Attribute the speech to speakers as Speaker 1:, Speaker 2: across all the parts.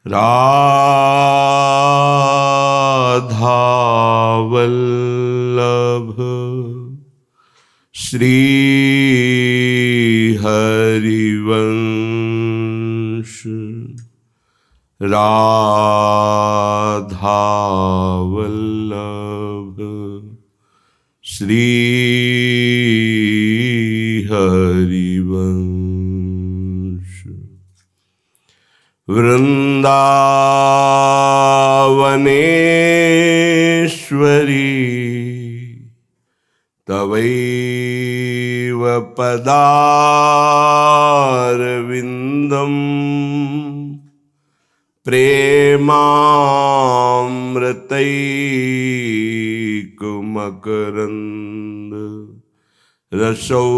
Speaker 1: राधावल्लभ श्री हरिवंश राधावल्लभ श्री हरिवंश। वृंदावनेश्वरी तवैव पदारविन्दम् प्रेमामृतैकमकरन्द रसौघपूर्णम्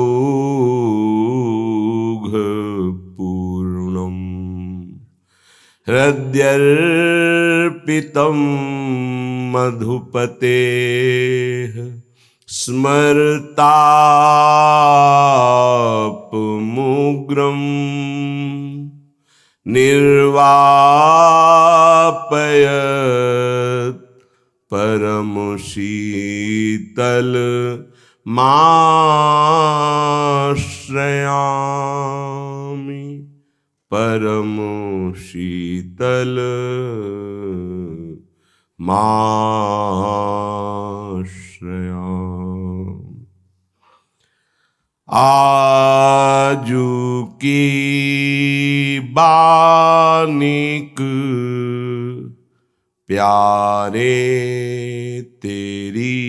Speaker 1: हृद्यर्पितं मधुपतेः स्मरतापमुग्रम् निर्वापयत् परमशीतलमाश्रयामि परमशीतलमाश्रयामि। आजू की बानिक प्यारे तेरी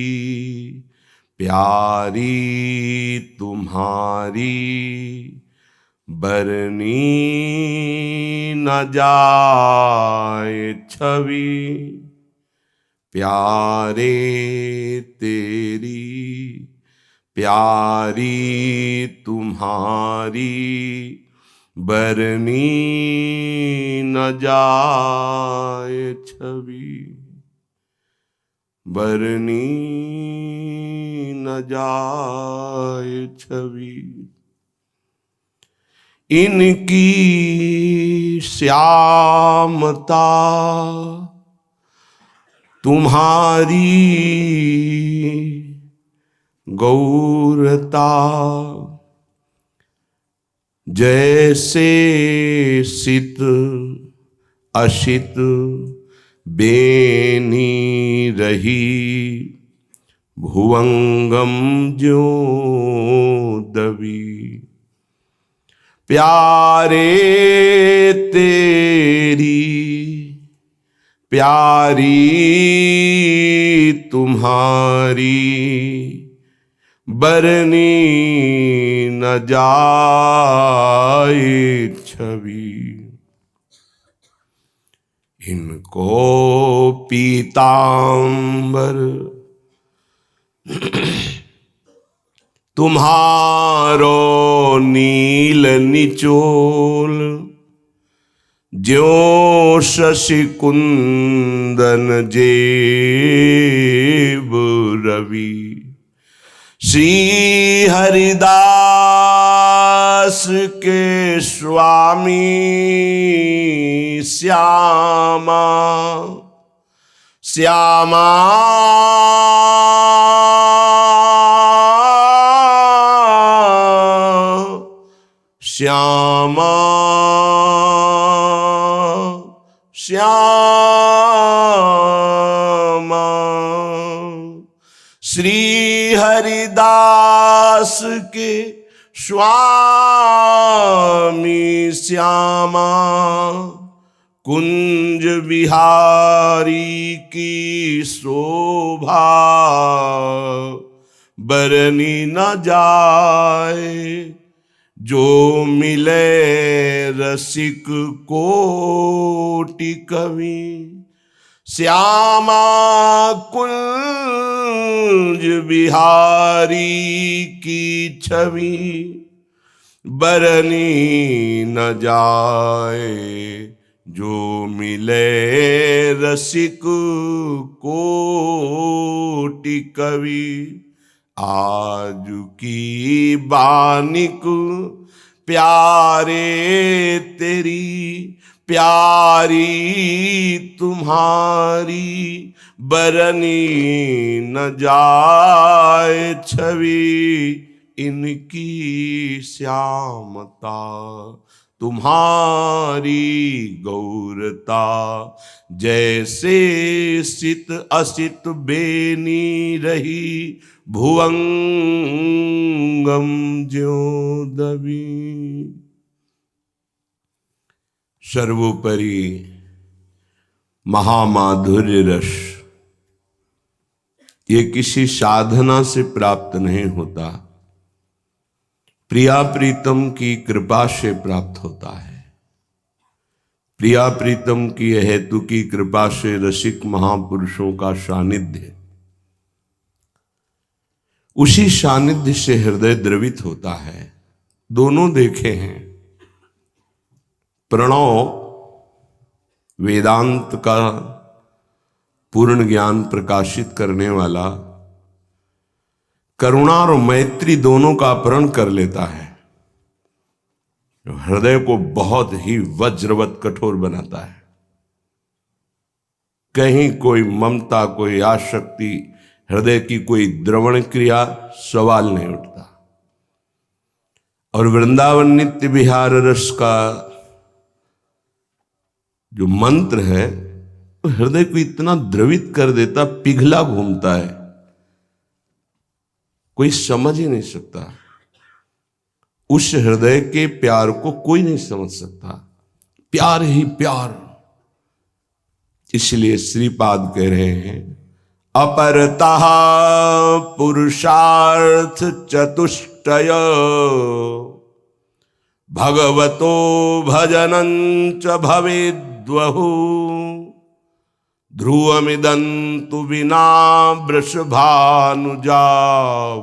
Speaker 1: प्यारी तुम्हारी बरनी न जाए छवि प्यारे तेरी प्यारी तुम्हारी बरनी न जाए छवि बरनी न जाए छवि। इनकी श्यामता तुम्हारी गौरता जैसे सित अशित बेनी रही भुवंगम ज्यों दबी प्यारे तेरी प्यारी तुम्हारी बरनी न जाए छवि। इनको पीतांबर तुम्हारो नील निचोल ज्यों शशि कुंदन जेब रवि श्री हरिदास के स्वामी श्यामा श्यामा श्यामा श्यामा श्री हरिदास के स्वामी श्यामा कुंज बिहारी की शोभा बरनी न जाए जो मिले रसिक कोटि कवि श्यामा कुंज बिहारी की छवि बरनी न जाए जो मिले रसिक कोटि कवि। आज की बानिक प्यारे तेरी प्यारी तुम्हारी बरनी न जाए छवि, इनकी श्यामता तुम्हारी गौरता, जैसे सित असित बेनी रही, भुवंगम ज्यों दबी। सर्वोपरि महामाधुर्य रस ये किसी साधना से प्राप्त नहीं होता, प्रिया प्रीतम की कृपा से प्राप्त होता है। प्रिया प्रीतम की हेतु की कृपा से रसिक महापुरुषों का सानिध्य, उसी सानिध्य से हृदय द्रवित होता है। दोनों देखे हैं। प्रणव वेदांत का पूर्ण ज्ञान प्रकाशित करने वाला करुणा और मैत्री दोनों का अपहरण कर लेता है, जो हृदय को बहुत ही वज्रवत कठोर बनाता है। कहीं कोई ममता, कोई आसक्ति, हृदय की कोई द्रवण क्रिया सवाल नहीं उठता। और वृंदावन नित्य विहार रस का जो मंत्र है तो हृदय को इतना द्रवित कर देता, पिघला घूमता है, कोई समझ ही नहीं सकता। उस हृदय के प्यार को कोई नहीं समझ सकता, प्यार ही प्यार। इसलिए श्रीपाद कह रहे हैं, अपरतः पुरुषार्थ चतुष्टय, भगवतो भजनं च भवेद्वहु, ध्रुवमिदन्तु विना वृषभानुजा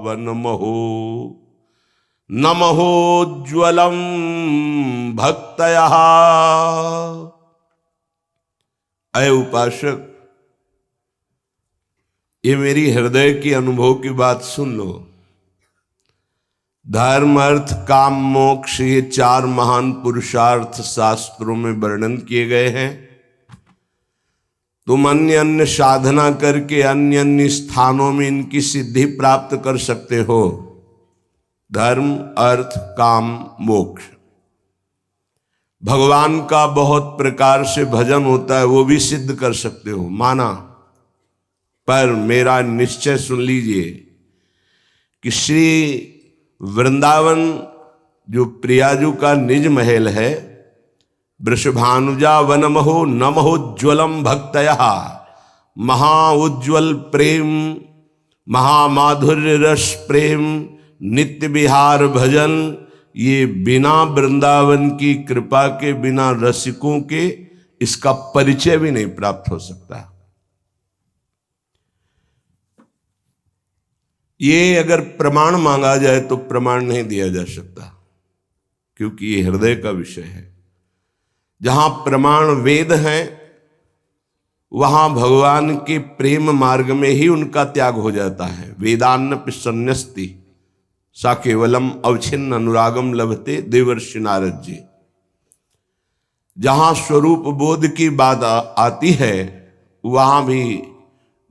Speaker 1: वनमहो, नमहोज्ज्वलं भक्तयः। अय उपासक, ये मेरी हृदय की अनुभव की बात सुन लो। धर्म अर्थ काम मोक्ष, ये चार महान पुरुषार्थ शास्त्रों में वर्णन किए गए हैं। तुम अन्य अन्य साधना करके अन्य अन्य स्थानों में इनकी सिद्धि प्राप्त कर सकते हो। धर्म अर्थ काम मोक्ष, भगवान का बहुत प्रकार से भजन होता है, वो भी सिद्ध कर सकते हो, माना। पर मेरा निश्चय सुन लीजिए कि श्री वृंदावन जो प्रियाजू का निज महल है, वृषभानुजा वनमहो नमहोज्ज्वलम भक्तयः, महाउज्ज्वल प्रेम, महामाधुर्य रस प्रेम, नित्य विहार भजन, ये बिना वृंदावन की कृपा के, बिना रसिकों के इसका परिचय भी नहीं प्राप्त हो सकता। ये अगर प्रमाण मांगा जाए तो प्रमाण नहीं दिया जा सकता, क्योंकि ये हृदय का विषय है। जहां प्रमाण वेद हैं, वहां भगवान के प्रेम मार्ग में ही उनका त्याग हो जाता है। वेदान्न संन्यस्ति सा केवलम अवच्छिन्न अनुरागम लभते, देवर्षि नारद जी। जहां स्वरूप बोध की बात आती है, वहां भी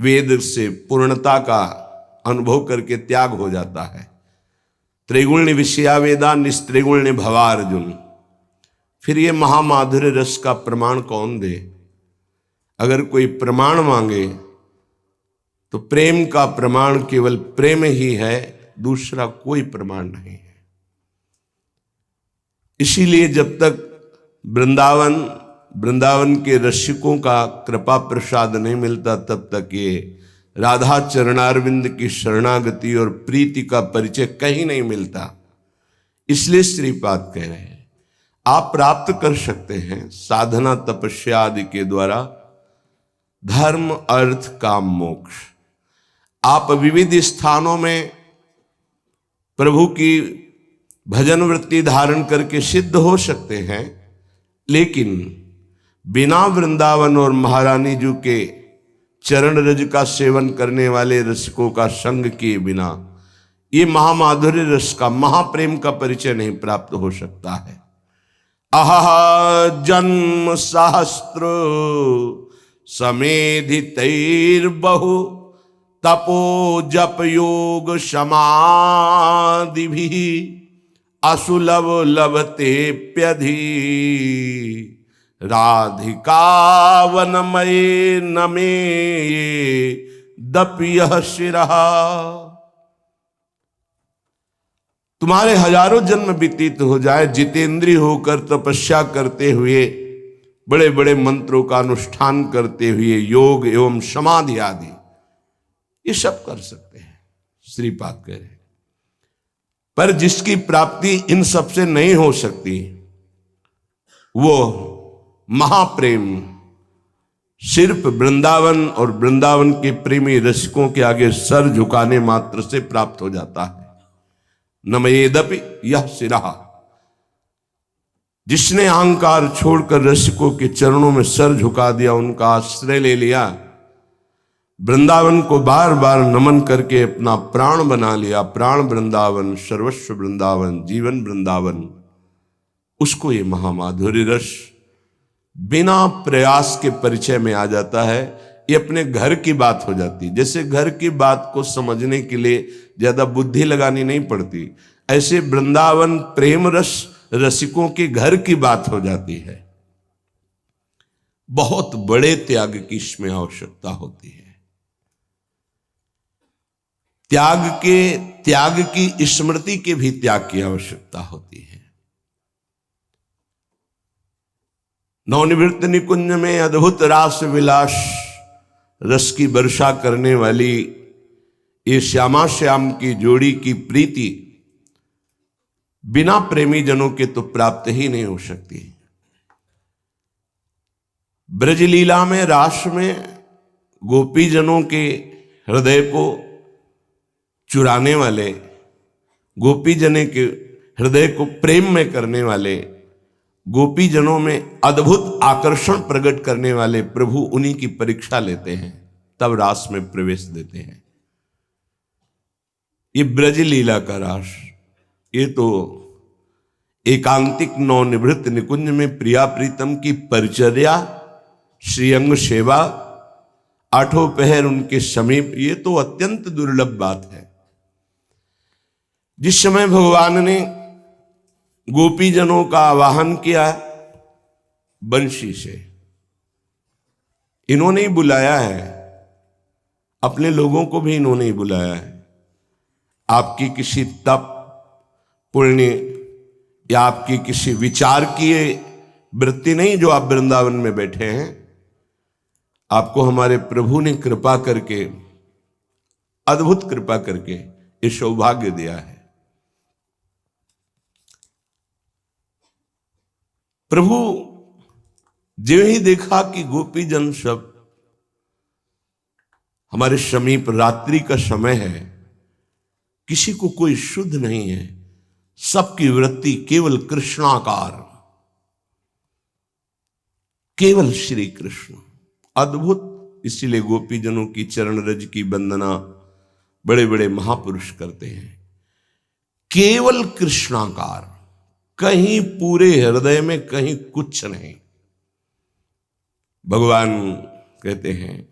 Speaker 1: वेद से पूर्णता का अनुभव करके त्याग हो जाता है। त्रिगुण्य विषया वेदा निस्त्रिगुण्य भवार्जुन। फिर ये महामाधुर्य रस का प्रमाण कौन दे? अगर कोई प्रमाण मांगे तो प्रेम का प्रमाण केवल प्रेम ही है, दूसरा कोई प्रमाण नहीं है। इसीलिए जब तक वृंदावन के रसिकों का कृपा प्रसाद नहीं मिलता, तब तक ये राधा चरणारविंद की शरणागति और प्रीति का परिचय कहीं नहीं मिलता। इसलिए श्रीपाद कह रहे हैं, आप प्राप्त कर सकते हैं साधना तपस्या आदि के द्वारा धर्म अर्थ काम मोक्ष। आप विविध स्थानों में प्रभु की भजन वृत्ति धारण करके सिद्ध हो सकते हैं, लेकिन बिना वृंदावन और महारानी जी के चरण रज का सेवन करने वाले रसिकों का संग किए बिना ये महामाधुर्य रस का, महाप्रेम का परिचय नहीं प्राप्त हो सकता है। अहह जन्म सहस्त्र समेधितैर्बहु तपो जप योग समाधिभिः असुलभ लभतेप्यधि राधिकावनमये नमे दप्यः शिरः। तुम्हारे हजारों जन्म व्यतीत हो जाए, जितेंद्रिय होकर तपस्या करते हुए, बड़े बड़े मंत्रों का अनुष्ठान करते हुए, योग एवं समाधि आदि ये सब कर सकते हैं, श्रीपाद कह रहे। पर जिसकी प्राप्ति इन सब से नहीं हो सकती, वो महाप्रेम सिर्फ वृंदावन और वृंदावन के प्रेमी रसिकों के आगे सर झुकाने मात्र से प्राप्त हो जाता है। नमयेदपि यह सिरहा, जिसने अहंकार छोड़कर रसिकों के चरणों में सर झुका दिया, उनका आश्रय ले लिया, वृंदावन को बार बार नमन करके अपना प्राण बना लिया, प्राण वृंदावन, सर्वस्व वृंदावन, जीवन वृंदावन, उसको ये महामाधुर्य रस बिना प्रयास के परिचय में आ जाता है। ये अपने घर की बात हो जाती। जैसे घर की बात को समझने के लिए ज्यादा बुद्धि लगानी नहीं पड़ती, ऐसे वृंदावन प्रेम रस रसिकों के घर की बात हो जाती है। बहुत बड़े त्याग की इसमें आवश्यकता होती है। त्याग की स्मृति के भी त्याग की आवश्यकता होती है। नवनिवृत्त निकुंज में अद्भुत रास विलास रस की वर्षा करने वाली ये श्यामा श्याम की जोड़ी की प्रीति बिना प्रेमी जनों के तो प्राप्त ही नहीं हो सकती। ब्रजलीला में, रास में गोपी जनों के हृदय को चुराने वाले, गोपी जने के हृदय को प्रेम में करने वाले, गोपी जनों में अद्भुत आकर्षण प्रकट करने वाले प्रभु उन्हीं की परीक्षा लेते हैं, तब रास में प्रवेश देते हैं। ये ब्रज लीला का रास, ये तो एकांतिक नवनिवृत्त निकुंज में प्रिया प्रीतम की परिचर्या, श्रीअंग सेवा, आठों पहर उनके समीप, ये तो अत्यंत दुर्लभ बात है। जिस समय भगवान ने गोपी जनों का आवाहन किया बंशी से, इन्होंने ही बुलाया है, अपने लोगों को भी इन्होंने ही बुलाया है। आपकी किसी तप पुण्य या आपकी किसी विचार की वृत्ति नहीं जो आप वृंदावन में बैठे हैं, आपको हमारे प्रभु ने कृपा करके, अद्भुत कृपा करके ये सौभाग्य दिया है। प्रभु जो ही देखा कि गोपी जन सब हमारे समीप, रात्रि का समय है, किसी को कोई शुद्ध नहीं है, सबकी वृत्ति केवल कृष्णाकार, केवल श्री कृष्ण, अद्भुत। इसीलिए गोपी जनों की चरण रज की वंदना बड़े बड़े महापुरुष करते हैं। केवल कृष्णाकार, कहीं पूरे हृदय में कहीं कुछ नहीं। भगवान कहते हैं,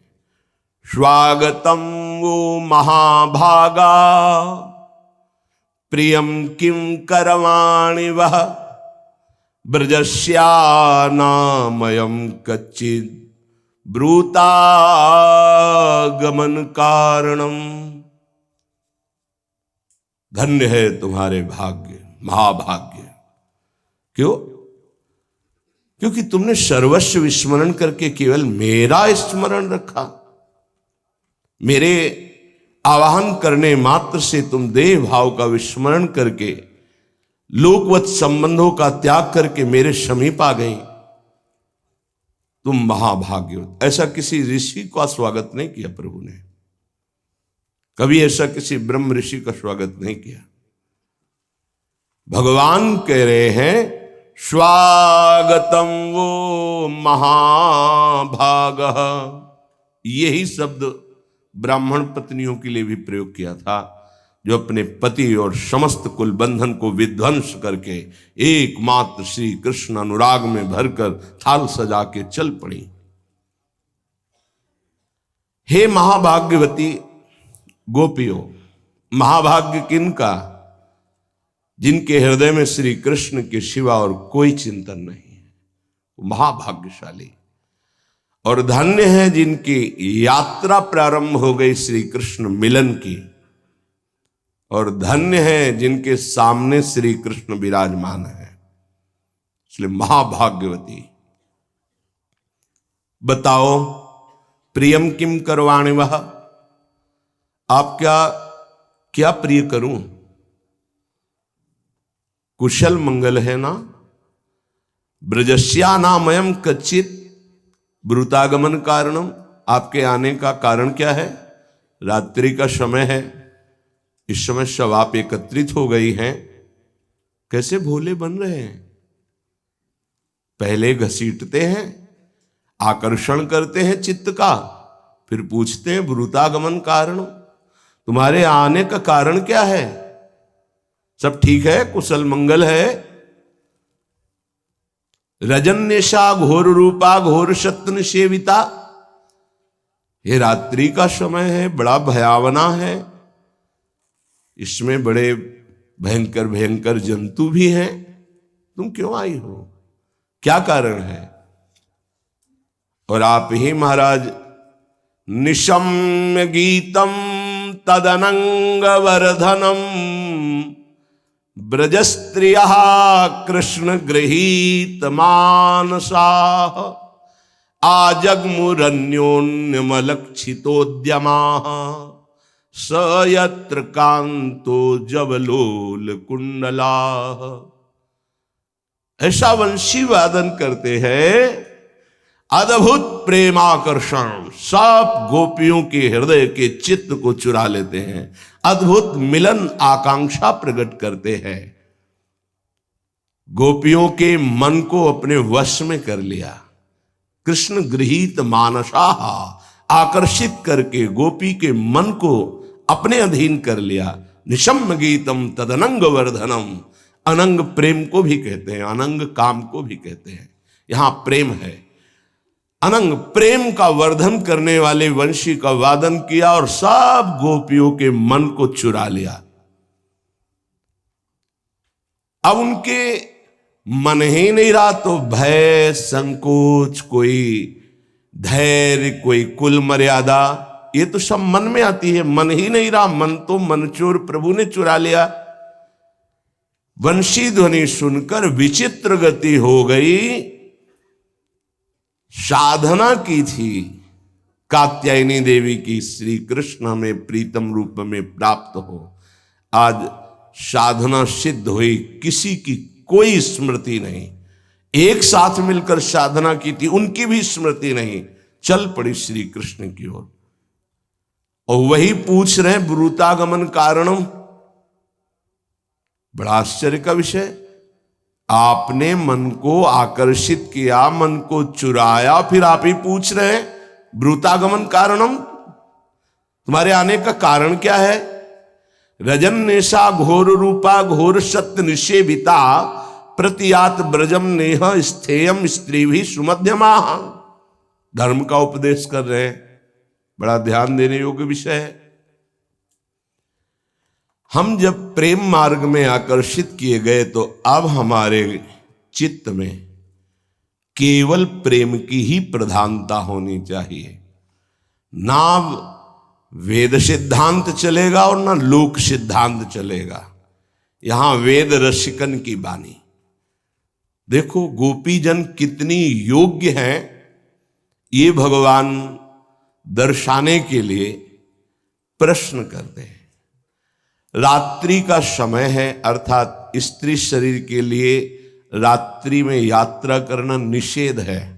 Speaker 1: स्वागतम वो महाभागा प्रियम किम करवाणि वह ब्रजस्या नामयम कच्चिद ब्रूतागमन कारणम। धन्य है तुम्हारे भाग्य, महाभाग्य। क्यों? क्योंकि तुमने सर्वस्व विस्मरण करके केवल मेरा स्मरण रखा। मेरे आवाहन करने मात्र से तुम देह भाव का विस्मरण करके, लोकवत संबंधों का त्याग करके मेरे समीप आ गई। तुम महाभाग्य। ऐसा किसी ऋषि का स्वागत नहीं किया प्रभु ने, कभी ऐसा किसी ब्रह्म ऋषि का स्वागत नहीं किया। भगवान कह रहे हैं, स्वागतम वो महाभागः। यही शब्द ब्राह्मण पत्नियों के लिए भी प्रयोग किया था। जो अपने पति और समस्त कुल बंधन को विध्वंस करके एकमात्र श्री कृष्ण अनुराग में भरकर थाल सजा के चल पड़ी। हे महाभाग्यवती गोपियों, महाभाग्य किनका? जिनके हृदय में श्री कृष्ण के सिवा और कोई चिंतन नहीं है, महाभाग्यशाली। और धन्य है जिनकी यात्रा प्रारंभ हो गई श्री कृष्ण मिलन की, और धन्य है जिनके सामने श्री कृष्ण विराजमान है। इसलिए महाभाग्यवती। बताओ प्रियम किम करवाणे वह, आप क्या प्रिय करूं? कुशल मंगल है ना? ब्रजस्या नामयम कच्चित ब्रूतागमन कारणम, आपके आने का कारण क्या है? रात्रि का समय है, इस समय सब आप एकत्रित हो गई हैं, कैसे भोले बन रहे हैं? पहले घसीटते हैं, आकर्षण करते हैं चित्त का, फिर पूछते हैं ब्रूतागमन कारण, तुम्हारे आने का कारण क्या है? सब ठीक है, कुशल मंगल है? रजन्यशा घोर रूपा घोर शत्रु सेविता, ये रात्रि का समय है, बड़ा भयावना है, इसमें बड़े भयंकर भयंकर जंतु भी हैं, तुम क्यों आई हो? क्या कारण है? और आप ही महाराज निशम्य गीतम तदनंग वर्धनम ब्रजस्त्रियः कृष्ण गृहीत मानसाः आजग्मुरन्योन्यमलक्षितोद्यमाः स यत्र कांतो जवलोल कुंडलाः। ऐसा वंशी वादन करते हैं, अद्भुत प्रेमाकर्षण, सब गोपियों के हृदय के चित्त को चुरा लेते हैं, अद्भुत मिलन आकांक्षा प्रकट करते हैं। गोपियों के मन को अपने वश में कर लिया, कृष्ण गृहीत मानसाः, आकर्षित करके गोपी के मन को अपने अधीन कर लिया। निशम्य गीतम तदनंग वर्धनम, अनंग प्रेम को भी कहते हैं, अनंग काम को भी कहते हैं, यहां प्रेम है। अनंग प्रेम का वर्धन करने वाले वंशी का वादन किया और सब गोपियों के मन को चुरा लिया। अब उनके मन ही नहीं रहा तो भय, संकोच, कोई धैर्य, कोई कुल मर्यादा, ये तो सब मन में आती है। मन ही नहीं रहा, मन तो मनचोर प्रभु ने चुरा लिया। वंशी ध्वनि सुनकर विचित्र गति हो गई। साधना की थी कात्यायनी देवी की, श्री कृष्ण हमें प्रीतम रूप में प्राप्त हो। आज साधना सिद्ध हुई, किसी की कोई स्मृति नहीं। एक साथ मिलकर साधना की थी, उनकी भी स्मृति नहीं, चल पड़ी श्री कृष्ण की ओर। और वही पूछ रहे ब्रूतागमन कारणम। बड़ा आश्चर्य का विषय, आपने मन को आकर्षित किया, मन को चुराया, फिर आप ही पूछ रहे हैं ब्रूतागमन कारणम, तुम्हारे आने का कारण क्या है? रजन्येषा घोर रूपा घोर सत्य निषेविता प्रतियात ब्रजम नेह स्थेयम स्त्री भी सुमध्यमा। धर्म का उपदेश कर रहे हैं, बड़ा ध्यान देने योग्य विषय है। हम जब प्रेम मार्ग में आकर्षित किए गए तो अब हमारे चित्त में केवल प्रेम की ही प्रधानता होनी चाहिए। ना वेद सिद्धांत चलेगा और ना लोक सिद्धांत चलेगा। यहां वेद रसिकन की वाणी। देखो गोपीजन कितनी योग्य हैं, ये भगवान दर्शाने के लिए प्रश्न करते हैं। रात्रि का समय है, अर्थात स्त्री शरीर के लिए रात्रि में यात्रा करना निषेध है।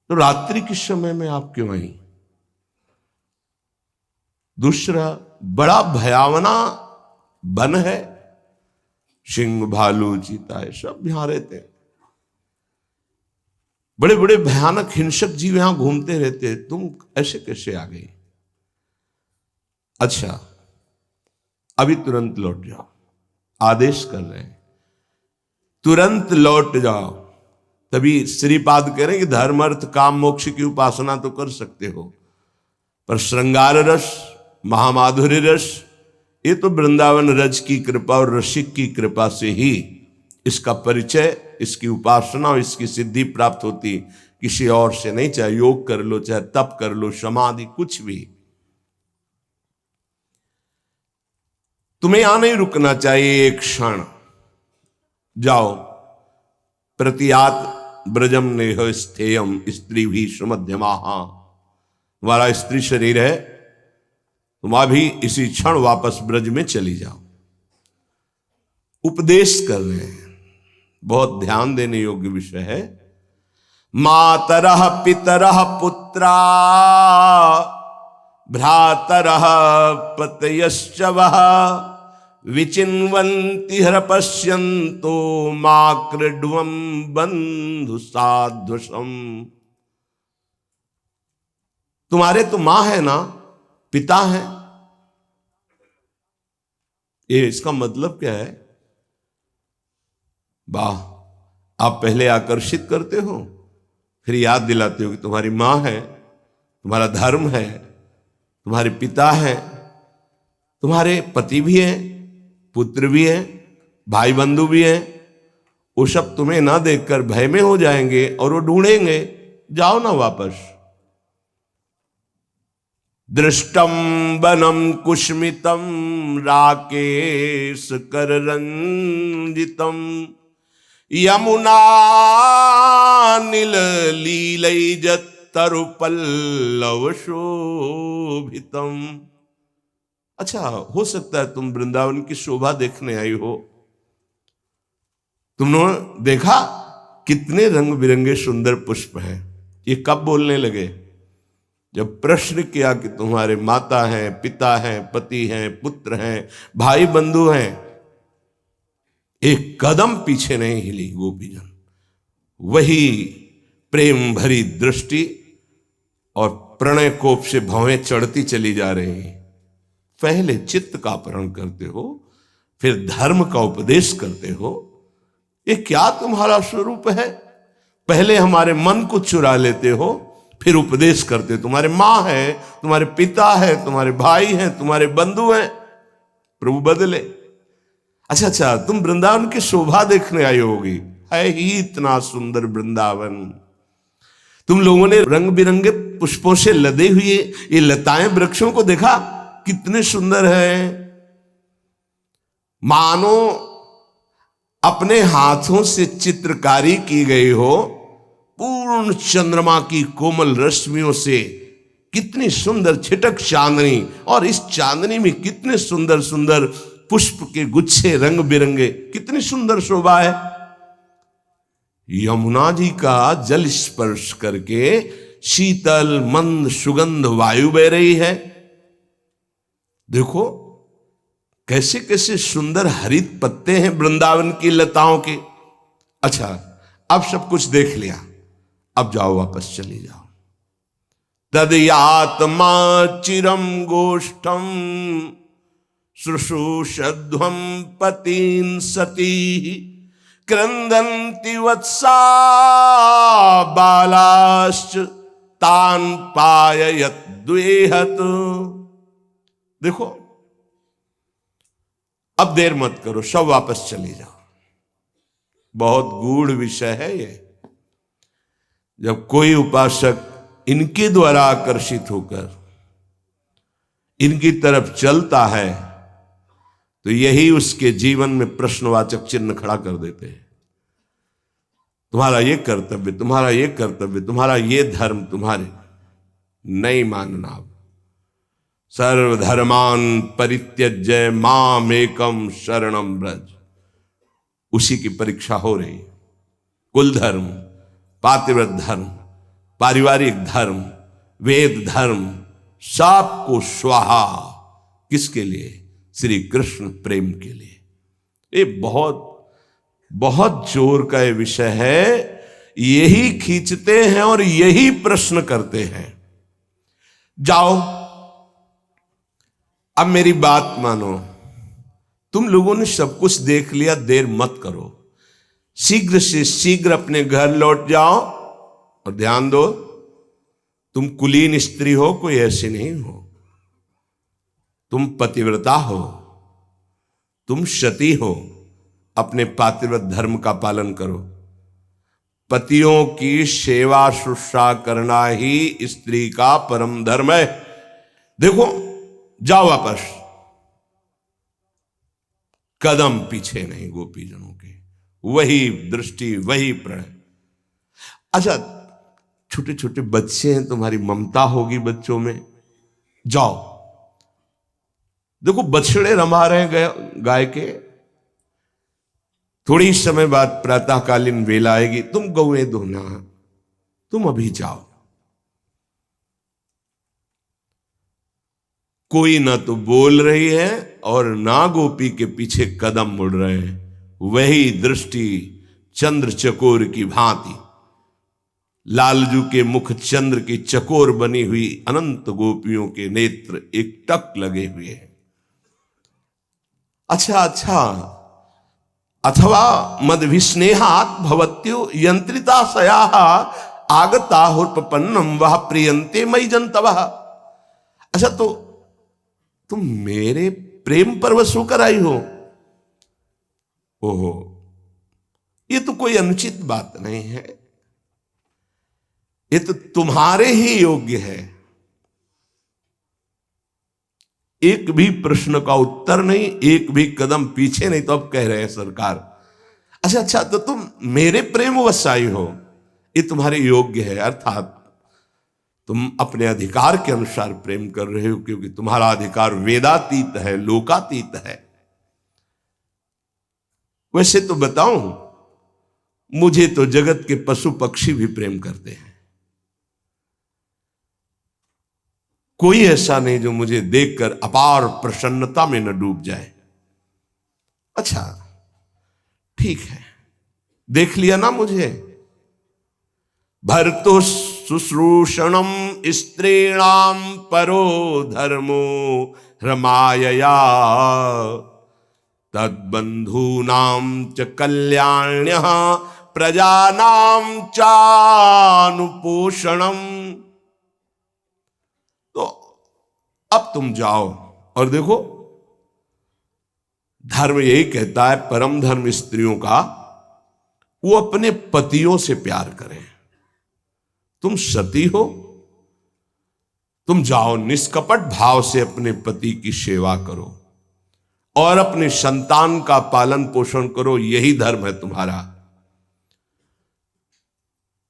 Speaker 1: तो रात्रि के समय में आप क्यों आई? दूसरा, बड़ा भयावना वन है, सिंह भालू चीता है सब यहां रहते हैं, बड़े बड़े भयानक हिंसक जीव यहां घूमते रहते हैं, तुम ऐसे कैसे आ गई? अच्छा, अभी तुरंत लौट जाओ, आदेश कर रहे हैं, तुरंत लौट जाओ। तभी श्रीपाद कह रहे हैं कि धर्म अर्थ काम मोक्ष की उपासना तो कर सकते हो, पर श्रृंगार रस, महामाधुर्य रस, ये तो वृंदावन रज की कृपा और रसिक की कृपा से ही इसका परिचय, इसकी उपासना और इसकी सिद्धि प्राप्त होती, किसी और से नहीं। चाहे योग कर लो, चाहे तप कर लो, समाधि, कुछ भी। तुम्हें यहां नहीं रुकना चाहिए एक क्षण। जाओ, प्रतियात ब्रजम नेह स्थेयम स्त्री भी सुमध्यमा। तुम्हारा स्त्री शरीर है, तुम अभी इसी क्षण वापस ब्रज में चली जाओ। उपदेश कर रहे हैं, बहुत ध्यान देने योग्य विषय है। मातरः पितरः पुत्रा भ्रातरः पतयश्च वः विचिन्वन्ति हृपश्यन्तो मा क्रीड्वं बंधु साध्वशम। तुम्हारे तो मां है ना, पिता है, ये इसका मतलब क्या है? वाह, आप पहले आकर्षित करते हो, फिर याद दिलाते हो कि तुम्हारी मां है, तुम्हारा धर्म है, तुम्हारे पिता है, तुम्हारे पति भी हैं, पुत्र भी हैं, भाई बंधु भी हैं। वो सब तुम्हें ना देखकर भय में हो जाएंगे और वो ढूंढेंगे। जाओ ना वापस। दृष्टम वनम कुष्मितम राकेश कररंजितम यमुना नील लीलैजत तरुपल्लव शोभितम। अच्छा, हो सकता है तुम वृंदावन की शोभा देखने आई हो। तुमने देखा कितने रंग बिरंगे सुंदर पुष्प हैं। ये कब बोलने लगे? जब प्रश्न किया कि तुम्हारे माता हैं, पिता हैं, पति हैं, पुत्र हैं, भाई बंधु हैं। एक कदम पीछे नहीं हिली गोपीजन। वही प्रेम भरी दृष्टि और प्रणय कोप से भवें चढ़ती चली जा रही हैं। पहले चित्त का अपहरण करते हो, फिर धर्म का उपदेश करते हो। ये क्या तुम्हारा स्वरूप है? पहले हमारे मन को चुरा लेते हो, फिर उपदेश करते। तुम्हारे मां है, तुम्हारे पिता है, तुम्हारे भाई हैं, तुम्हारे बंधु हैं। प्रभु बदले। अच्छा, तुम वृंदावन की शोभा देखने आई होगी। है ही इतना सुंदर वृंदावन। तुम लोगों ने रंग बिरंगे पुष्पों से लदे हुए ये लताएं वृक्षों को देखा, कितने सुंदर है। मानो अपने हाथों से चित्रकारी की गई हो, पूर्ण चंद्रमा की कोमल रश्मियों से। कितनी सुंदर छिटक चांदनी, और इस चांदनी में कितने सुंदर सुंदर पुष्प के गुच्छे रंग बिरंगे। कितनी सुंदर शोभा है। यमुना जी का जल स्पर्श करके शीतल मंद सुगंध वायु बह रही है। देखो कैसे कैसे सुंदर हरित पत्ते हैं वृंदावन की लताओं के। अच्छा, अब सब कुछ देख लिया, अब जाओ वापस चली जाओ। तदयात्मा चिरम गोष्ठम शुश्रूषध्वं पतीन सती क्रंदन्ति वत्सा बालाश्च तान पाययत द्वेहत। देखो, अब देर मत करो, सब वापस चली जाओ। बहुत गूढ़ विषय है ये। जब कोई उपासक इनके द्वारा आकर्षित होकर इनकी तरफ चलता है, तो यही उसके जीवन में प्रश्नवाचक चिन्ह खड़ा कर देते हैं। तुम्हारा ये कर्तव्य, तुम्हारा ये कर्तव्य, तुम्हारा ये धर्म, तुम्हारे नहीं मानना। सर्वधर्मान परित्यज्य मामेकम शरणम व्रज। उसी की परीक्षा हो रही। कुल धर्म, पातिव्रत धर्म, पारिवारिक धर्म, वेद धर्म, सबको स्वाहा। किसके लिए? श्री कृष्ण प्रेम के लिए। ये बहुत बहुत जोर का ये विषय है। यही खींचते हैं और यही प्रश्न करते हैं। जाओ, अब मेरी बात मानो, तुम लोगों ने सब कुछ देख लिया, देर मत करो, शीघ्र से शीघ्र अपने घर लौट जाओ। और ध्यान दो, तुम कुलीन स्त्री हो, कोई ऐसी नहीं हो, तुम पतिव्रता हो, तुम सती हो। अपने पातिव्रत धर्म का पालन करो। पतियों की सेवा शुश्रूषा करना ही स्त्री का परम धर्म है। देखो, जाओ वापस, कदम पीछे नहीं गोपीजनों के, वही दृष्टि, वही प्रण। अच्छा, छोटे छोटे बच्चे हैं, तुम्हारी ममता होगी बच्चों में, जाओ। देखो, बछड़े रमा रहे हैं गाय के, थोड़ी समय बाद प्रातःकालीन वेला आएगी, तुम गौएं धोना, तुम अभी जाओ। कोई ना तो बोल रही है और ना गोपी के पीछे कदम मुड़ रहे हैं। वही दृष्टि चंद्र चकोर की भांति, लालजू के मुख चंद्र की चकोर बनी हुई अनंत गोपियों के नेत्र एक टक लगे हुए हैं। अच्छा, अथवा मदभिस्नेहात् भवत्यो यंत्रिता सया आगता हुर्पन्नम वह प्रियंते मई जनतवः। अच्छा, तो तुम मेरे प्रेम परवश होकर आई हो? ओहो, ये तो कोई अनुचित बात नहीं है, ये तो तुम्हारे ही योग्य है। एक भी प्रश्न का उत्तर नहीं, एक भी कदम पीछे नहीं, तो अब कह रहे हैं सरकार। अच्छा, तो तुम मेरे प्रेम वश आई हो, ये तुम्हारे योग्य है, अर्थात तुम अपने अधिकार के अनुसार प्रेम कर रहे हो, क्योंकि तुम्हारा अधिकार वेदातीत है, लोकातीत है। वैसे तो बताऊं, मुझे तो जगत के पशु पक्षी भी प्रेम करते हैं, कोई ऐसा नहीं जो मुझे देखकर अपार प्रसन्नता में न डूब जाए। अच्छा, ठीक है, देख लिया ना मुझे। भर्तु शुश्रूषणम स्त्रीणाम परो धर्मो रमायया तद्बंधूनाम च कल्याण्यः प्रजानाम चानुपोषणम। तो अब तुम जाओ और देखो, धर्म यही कहता है, परम धर्म स्त्रियों का, वो अपने पतियों से प्यार करें। तुम सती हो, तुम जाओ निष्कपट भाव से अपने पति की सेवा करो और अपने संतान का पालन पोषण करो, यही धर्म है तुम्हारा।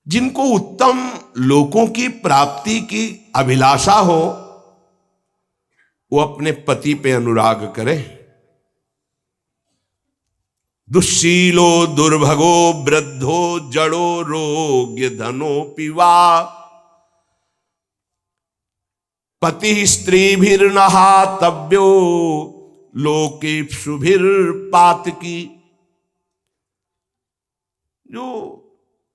Speaker 1: जिनको उत्तम लोकों की प्राप्ति की अभिलाषा हो, वो अपने पति पे अनुराग करें। दुश्शीलो दुर्भगो वृद्धो जड़ो रोग्य धनो पिवा पति स्त्रीभिर्नहातव्यो लोकेप्सुभिर्पातकी। जो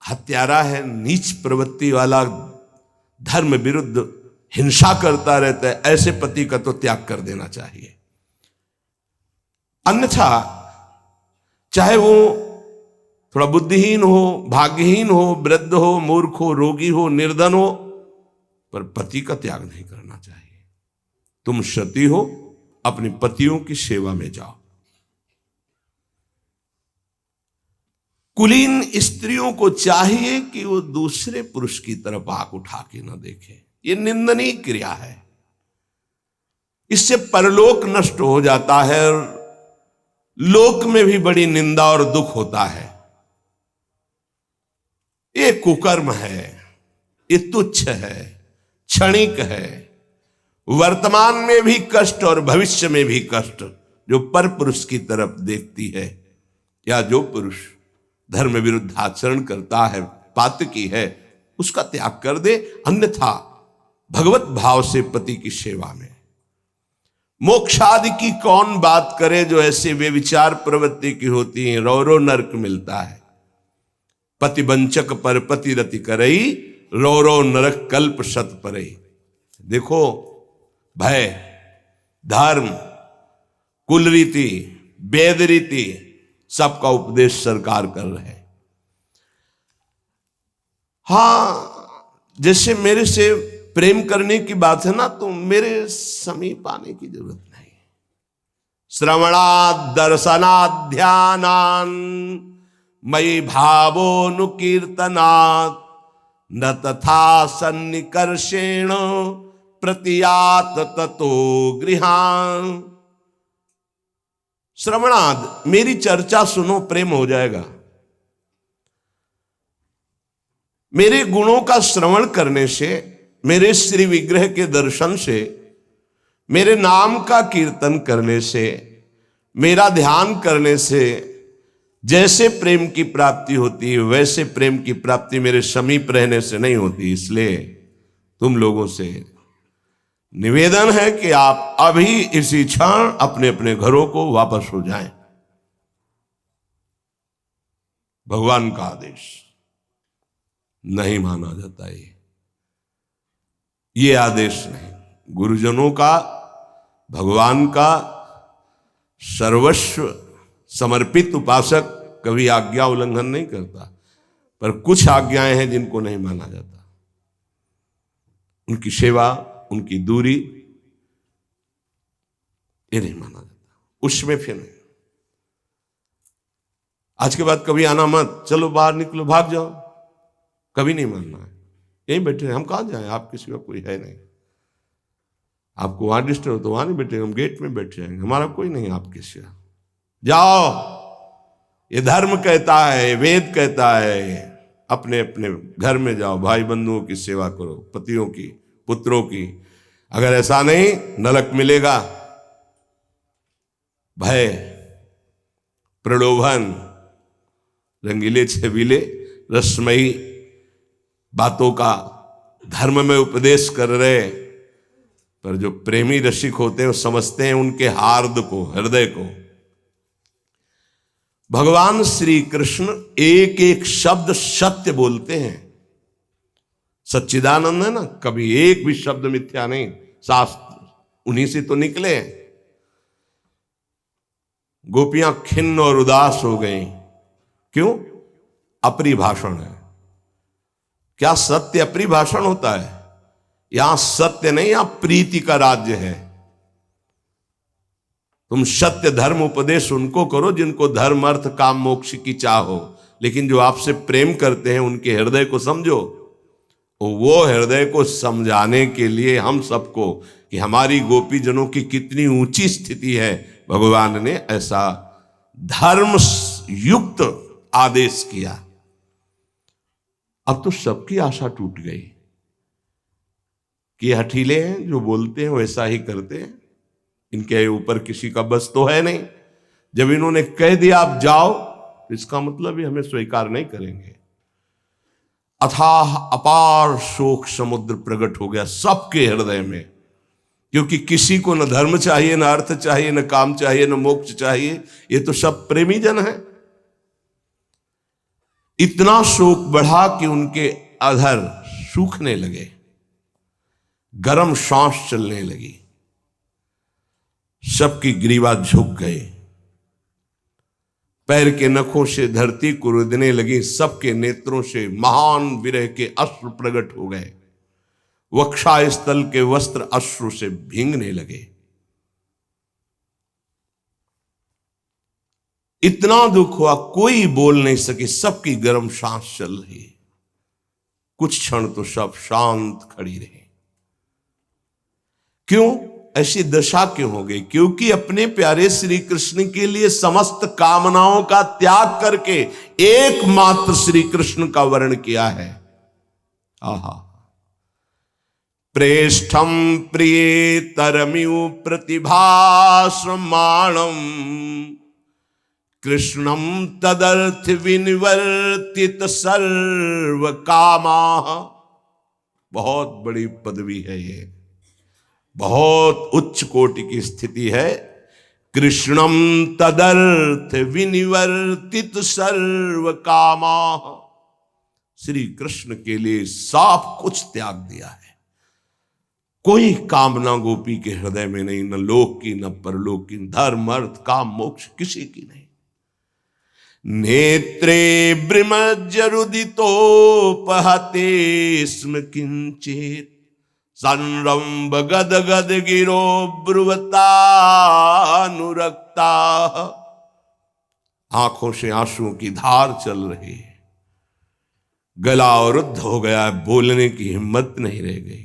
Speaker 1: हत्यारा है, नीच प्रवृत्ति वाला, धर्म विरुद्ध हिंसा करता रहता है, ऐसे पति का तो त्याग कर देना चाहिए। अन्यथा चाहे वो थोड़ा बुद्धिहीन हो, भाग्यहीन हो, वृद्ध हो, मूर्ख हो, रोगी हो, निर्धन हो, पर पति का त्याग नहीं करना चाहिए। तुम सती हो, अपने पतियों की सेवा में जाओ। कुलीन स्त्रियों को चाहिए कि वो दूसरे पुरुष की तरफ आंख उठा के न देखे, ये निंदनीय क्रिया है। इससे परलोक नष्ट हो जाता है और लोक में भी बड़ी निंदा और दुख होता है। ये कुकर्म है, ये तुच्छ है, क्षणिक है, वर्तमान में भी कष्ट और भविष्य में भी कष्ट। जो पर पुरुष की तरफ देखती है, या जो पुरुष धर्म विरुद्ध आचरण करता है, पातकी है, उसका त्याग कर दे। अन्यथा भगवत भाव से पति की सेवा में। मोक्षादि की कौन बात करे, जो ऐसे व्यभिचार प्रवृत्ति की होती है, रो नरक मिलता है। पति वंचक पर पति रति करई, रो नरक कल्प शत परई। देखो, भय धर्म, कुल रीति, वेद रीति, सबका उपदेश सरकार कर रहे हैं। हाँ, जैसे मेरे से प्रेम करने की बात है ना, तो मेरे समीप आने की जरूरत नहीं। श्रवणात् दर्शनात् ध्यानान् मयि भावोनुकीर्तनात् न तथा सन्निकर्षेण प्रतियात ततो गृहान्। श्रवणाद, मेरी चर्चा सुनो, प्रेम हो जाएगा। मेरे गुणों का श्रवण करने से, मेरे श्री विग्रह के दर्शन से, मेरे नाम का कीर्तन करने से, मेरा ध्यान करने से जैसे प्रेम की प्राप्ति होती है, वैसे प्रेम की प्राप्ति मेरे समीप रहने से नहीं होती। इसलिए तुम लोगों से निवेदन है कि आप अभी इसी क्षण अपने अपने घरों को वापस हो जाएं। भगवान का आदेश नहीं माना जाता है। ये आदेश नहीं, गुरुजनों का, भगवान का सर्वस्व समर्पित उपासक कभी आज्ञा उल्लंघन नहीं करता, पर कुछ आज्ञाएं हैं जिनको नहीं माना जाता। उनकी सेवा, उनकी दूरी, ये नहीं माना जाता। उसमें फिर नहीं, आज के बाद कभी आना मत, चलो बाहर निकलो, भाग जाओ, कभी नहीं मानना है। यहीं बैठे हैं, हम कहां जाएं, आपके सिवा कोई है नहीं। आपको वहां डिस्टर्ब हो तो वहां नहीं बैठेंगे, हम गेट में बैठ जाएंगे, हमारा कोई नहीं आपके सिवा। जाओ, ये धर्म कहता है, वेद कहता है, अपने अपने घर में जाओ, भाई बंधुओं की सेवा करो, पतियों की, पुत्रों की। अगर ऐसा नहीं, नरक मिलेगा। भय, प्रलोभन, रंगीले छबीले रसमयी बातों का धर्म में उपदेश कर रहे, पर जो प्रेमी रसिक होते हैं वो समझते हैं उनके हार्द को, हृदय को। भगवान श्री कृष्ण एक एक शब्द सत्य बोलते हैं। सच्चिदानंद है ना, कभी एक भी शब्द मिथ्या नहीं। शास्त्र उन्हीं से तो निकले हैं। गोपियां खिन्न और उदास हो गई, क्यों? अपरिभाषण है। क्या सत्य अपरिभाषण होता है? यहां सत्य नहीं, यहां प्रीति का राज्य है। तुम सत्य धर्म उपदेश उनको करो जिनको धर्म अर्थ काम मोक्ष की चाह हो, लेकिन जो आपसे प्रेम करते हैं उनके हृदय को समझो। वो हृदय को समझाने के लिए हम सबको कि हमारी गोपी जनों की कितनी ऊंची स्थिति है, भगवान ने ऐसा धर्म युक्त आदेश किया। अब तो सबकी आशा टूट गई कि हठीले हैं, जो बोलते हैं वैसा ही करते हैं, इनके ऊपर किसी का बस तो है नहीं। जब इन्होंने कह दिया आप जाओ, तो इसका मतलब ही हमें स्वीकार नहीं करेंगे। अथाह अपार शोक समुद्र प्रकट हो गया सबके हृदय में, क्योंकि किसी को न धर्म चाहिए, न अर्थ चाहिए, न काम चाहिए, न मोक्ष चाहिए। ये तो सब प्रेमी जन है। इतना शोक बढ़ा कि उनके अधर सूखने लगे, गर्म सांस चलने लगी, सबकी ग्रीवा झुक गई, पैर के नखों से धरती कुरुदने लगी, सबके नेत्रों से महान विरह के अश्रु प्रकट हो गए, वक्षास्थल के वस्त्र अश्रु से भींगने लगे। इतना दुख हुआ, कोई बोल नहीं सके, सबकी गर्म सांस चल रही। कुछ क्षण तो सब शांत खड़ी रही। क्यों ऐसी दशा क्यों हो गई? क्योंकि अपने प्यारे श्री कृष्ण के लिए समस्त कामनाओं का त्याग करके एकमात्र श्री कृष्ण का वर्ण किया है। आहा, प्रेष्ठम प्रिय तरमिउ प्रतिभासमाणम कृष्णम तदर्थ विनिवर्तित सर्व कामा। बहुत बड़ी पदवी है ये, बहुत उच्च कोटि की स्थिति है। कृष्णम तदर्थ विनिवर्तित सर्व कामा, श्री कृष्ण के लिए सब कुछ त्याग दिया है। कोई कामना गोपी के हृदय में नहीं, न लोक की न परलोक की, धर्म अर्थ काम मोक्ष किसी की नहीं। नेत्रे ब्रह्मजरुदितोपहते स्म किंचित संरंभ गद गद गिरो ब्रुवतानुरक्ता। आंखों से आंसुओं की धार चल रही है, गला अवरुद्ध हो गया, बोलने की हिम्मत नहीं रह गई।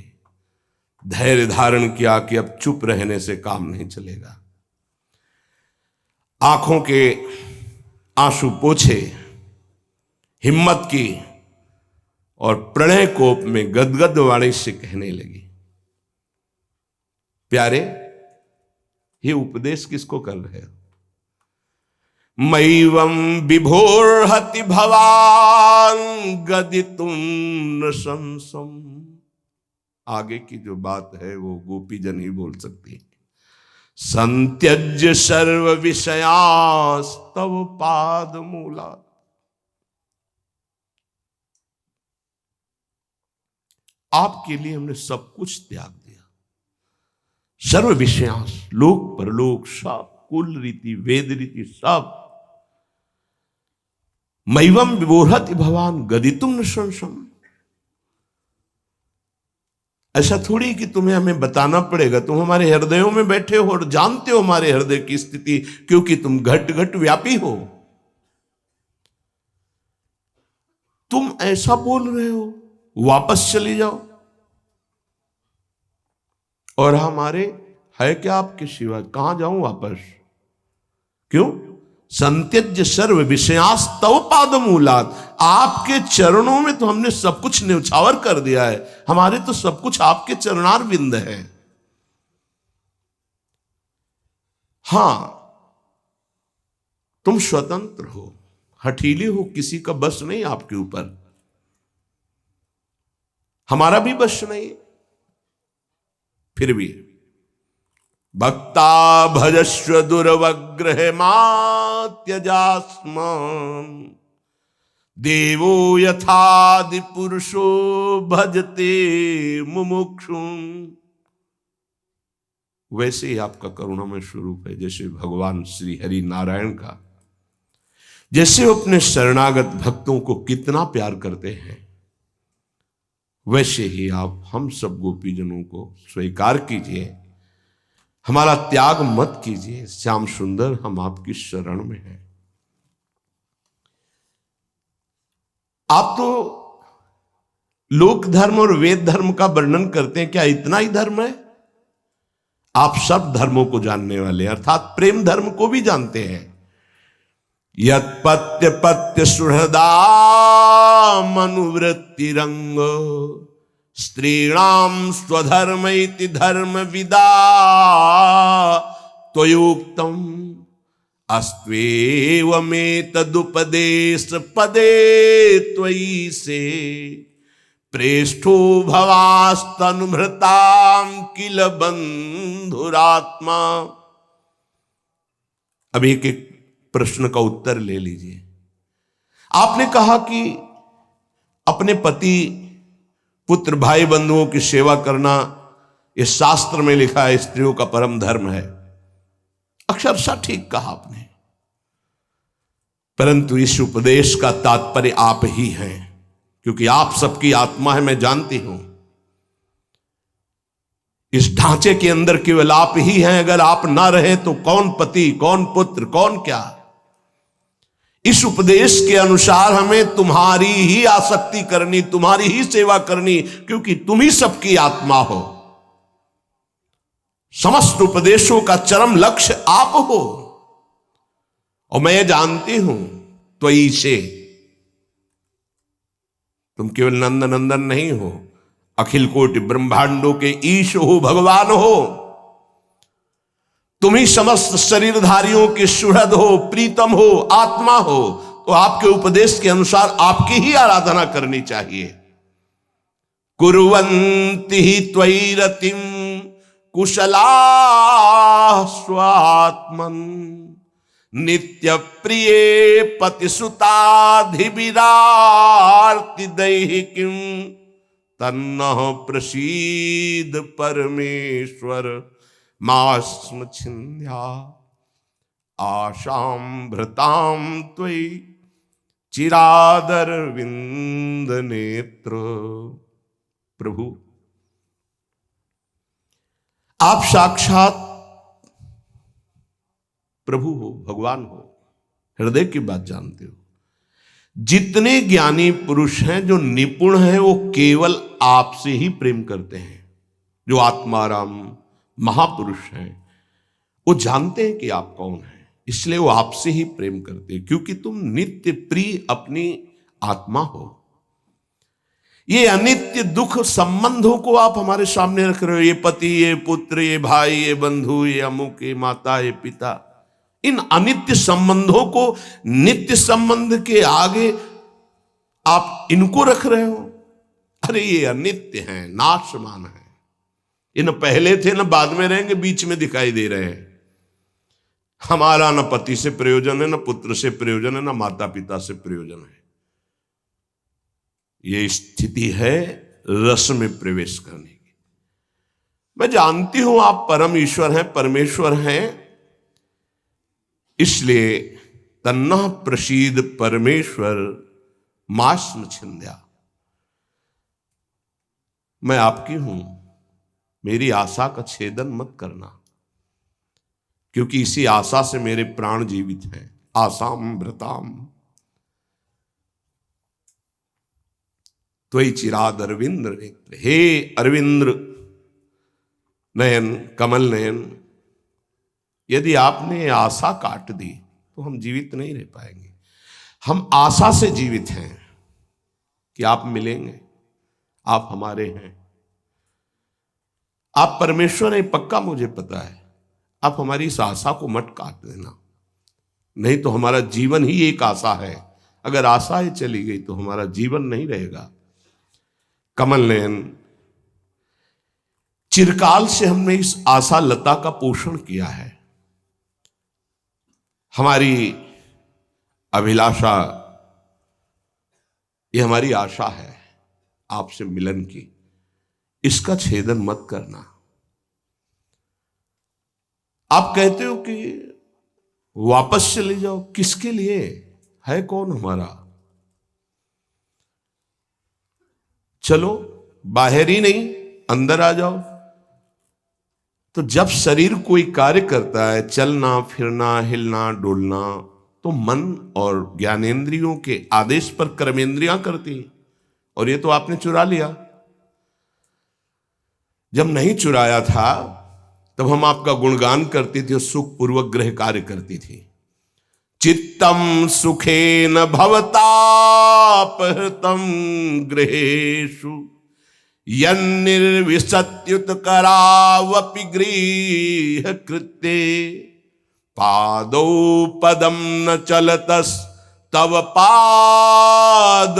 Speaker 1: धैर्य धारण किया कि अब चुप रहने से काम नहीं चलेगा। आंखों के आंसू पोछे, हिम्मत की और प्रणय कोप में गदगद वाणी से कहने लगी, प्यारे ये उपदेश किसको कर रहे हो? मैवं विभोर्हति भवान गदितुम न संसम। आगे की जो बात है वो गोपीजन ही बोल सकती है। संत्यज्य सर्व विषयास्तव पाद मूला। आपके लिए हमने सब कुछ त्याग दिया। सर्व विषयांस, लोक परलोक सब, कुल रीति वेद रीति सब। मैवम विभोर्हति भवान गदितुम न संसम। ऐसा थोड़ी कि तुम्हें हमें बताना पड़ेगा, तुम हमारे हृदयों में बैठे हो और जानते हो हमारे हृदय की स्थिति, क्योंकि तुम घट घट व्यापी हो। तुम ऐसा बोल रहे हो, वापस चली जाओ। और हमारे है क्या आपके सिवा, कहां जाऊं वापस? क्यों? संत्यज्य सर्व विषयास्तव पादमूलात्। आपके चरणों में तो हमने सब कुछ न्यौछावर कर दिया है। हमारे तो सब कुछ आपके चरणार बिंद है। हां, तुम स्वतंत्र हो, हठीले हो, किसी का बस नहीं आपके ऊपर। हमारा भी बस नहीं। फिर भी भक्ता भजस्व दुर्वग्रह मात्यजास्म देवो यथादि पुरुषो भजते मुमुक्षुम। वैसे ही आपका करुणामय स्वरूप है, जैसे भगवान श्री हरि नारायण का, जैसे वो अपने शरणागत भक्तों को कितना प्यार करते हैं, वैसे ही आप हम सब गोपीजनों को स्वीकार कीजिए। हमारा त्याग मत कीजिए। श्याम सुंदर, हम आपकी शरण में हैं। आप तो लोक धर्म और वेद धर्म का वर्णन करते हैं, क्या इतना ही धर्म है? आप सब धर्मों को जानने वाले, अर्थात प्रेम धर्म को भी जानते हैं। यत्पत्य पत्य सुहृदा मनुवृत्ति रंग स्त्रीणाम स्वधर्म इति धर्म विदा त्वयोक्तम अस्त्वेवमेतदुपदेश पदे त्वयि से प्रेष्ठो भवास्तनुभृताम किल बंधुरात्मा। अब एक एक प्रश्न का उत्तर ले लीजिए। आपने कहा कि अपने पति पुत्र भाई बंधुओं की सेवा करना इस शास्त्र में लिखा है, स्त्रियों का परम धर्म है। अक्षरशः ठीक कहा आपने, परंतु इस उपदेश का तात्पर्य आप ही हैं, क्योंकि आप सबकी आत्मा है, मैं जानती हूं। इस ढांचे के अंदर केवल आप ही हैं। अगर आप ना रहे तो कौन पति, कौन पुत्र, कौन क्या? इस उपदेश के अनुसार हमें तुम्हारी ही आसक्ति करनी, तुम्हारी ही सेवा करनी, क्योंकि तुम ही सबकी आत्मा हो। समस्त उपदेशों का चरम लक्ष्य आप हो। और मैं ये जानती हूं त्वयि से, तुम केवल नंद नंदन नहीं हो, अखिल कोटि ब्रह्मांडों के ईश हो, भगवान हो। तुम ही समस्त शरीरधारियों के सुहृद हो, प्रीतम हो, आत्मा हो। तो आपके उपदेश के अनुसार आपकी ही आराधना करनी चाहिए। कुर्वन्ति ही त्वयि रतिम कुशला स्वात्मन नित्य प्रिय पतिसुताधिविरार्ति दैहिकीं तन्नः प्रसीद परमेश्वर मास्म छिंद्या आशां भृतां त्वयि चिरादरविंद नेत्र। प्रभु, आप साक्षात प्रभु हो, भगवान हो, हृदय की बात जानते हो। जितने ज्ञानी पुरुष हैं, जो निपुण हैं, वो केवल आपसे ही प्रेम करते हैं। जो आत्माराम महापुरुष हैं, वो जानते हैं कि आप कौन हैं, इसलिए वो आपसे ही प्रेम करते हैं, क्योंकि तुम नित्य प्रिय अपनी आत्मा हो। ये अनित्य दुख संबंधों को आप हमारे सामने रख रहे हो। ये पति, ये पुत्र, ये भाई, ये बंधु, ये अमुक, ये माता, ये पिता, इन अनित्य संबंधों को नित्य संबंध के आगे आप इनको रख रहे हो। अरे ये अनित्य हैं, नाशमान हैं। ये न पहले थे न बाद में रहेंगे, बीच में दिखाई दे रहे हैं। हमारा न पति से प्रयोजन है, न पुत्र से प्रयोजन है, न माता पिता से प्रयोजन है। ये स्थिति है रस में प्रवेश करने की। मैं जानती हूं आप परम ईश्वर हैं, परमेश्वर हैं, इसलिए तन्नः प्रसीद परमेश्वर मास्म छिंद्या। मैं आपकी हूं, मेरी आशा का छेदन मत करना, क्योंकि इसी आशा से मेरे प्राण जीवित हैं। आसाम भृताम त्वयि चिराद अरविंद नेत्र। हे अरविंद नयन, कमल नयन, यदि आपने आशा काट दी तो हम जीवित नहीं रह पाएंगे। हम आशा से जीवित हैं कि आप मिलेंगे, आप हमारे हैं, आप परमेश्वर हैं, पक्का मुझे पता है। आप हमारी इस आशा को मत काट देना, नहीं तो हमारा जीवन ही एक आशा है। अगर आशा ही चली गई तो हमारा जीवन नहीं रहेगा। कमल नयन, चिरकाल से हमने इस आशा लता का पोषण किया है। हमारी अभिलाषा, ये हमारी आशा है आपसे मिलन की, इसका छेदन मत करना। आप कहते हो कि वापस चले जाओ, किसके लिए? है कौन हमारा? चलो, बाहर ही नहीं, अंदर आ जाओ। तो जब शरीर कोई कार्य करता है, चलना फिरना, हिलना डोलना, तो मन और ज्ञानेंद्रियों के आदेश पर कर्मेंद्रियां करती हैं। और ये तो आपने चुरा लिया। जब नहीं चुराया था तब हम आपका गुणगान करते थे, सुख पूर्वक गृह कार्य करती थी। चित्तम सुखेन भवतापहृतम गृहेषु यन्निर्विशत्युत करावपि गृह कृत्ये पादौ पदम न चलतस तव पादमूलात्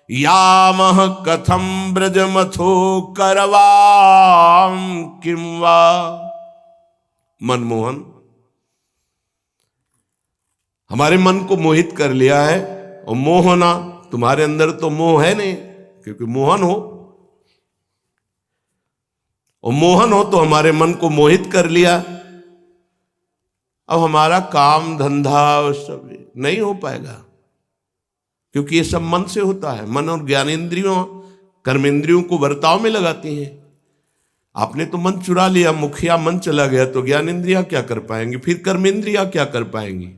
Speaker 1: यामह कथम ब्रजमथो करवाम किं वा। मनमोहन, हमारे मन को मोहित कर लिया है। और मोहना, तुम्हारे अंदर तो मोह है नहीं, क्योंकि मोहन हो, और मोहन हो तो हमारे मन को मोहित कर लिया। अब हमारा काम धंधा सब नहीं हो पाएगा, क्योंकि ये सब मन से होता है। मन और ज्ञानेंद्रियों, कर्मेंद्रियों को बर्ताव में लगाती हैं। आपने तो मन चुरा लिया, मुखिया मन चला गया, तो ज्ञानेंद्रियां क्या कर पाएंगी, फिर कर्मेंद्रियां क्या कर पाएंगी।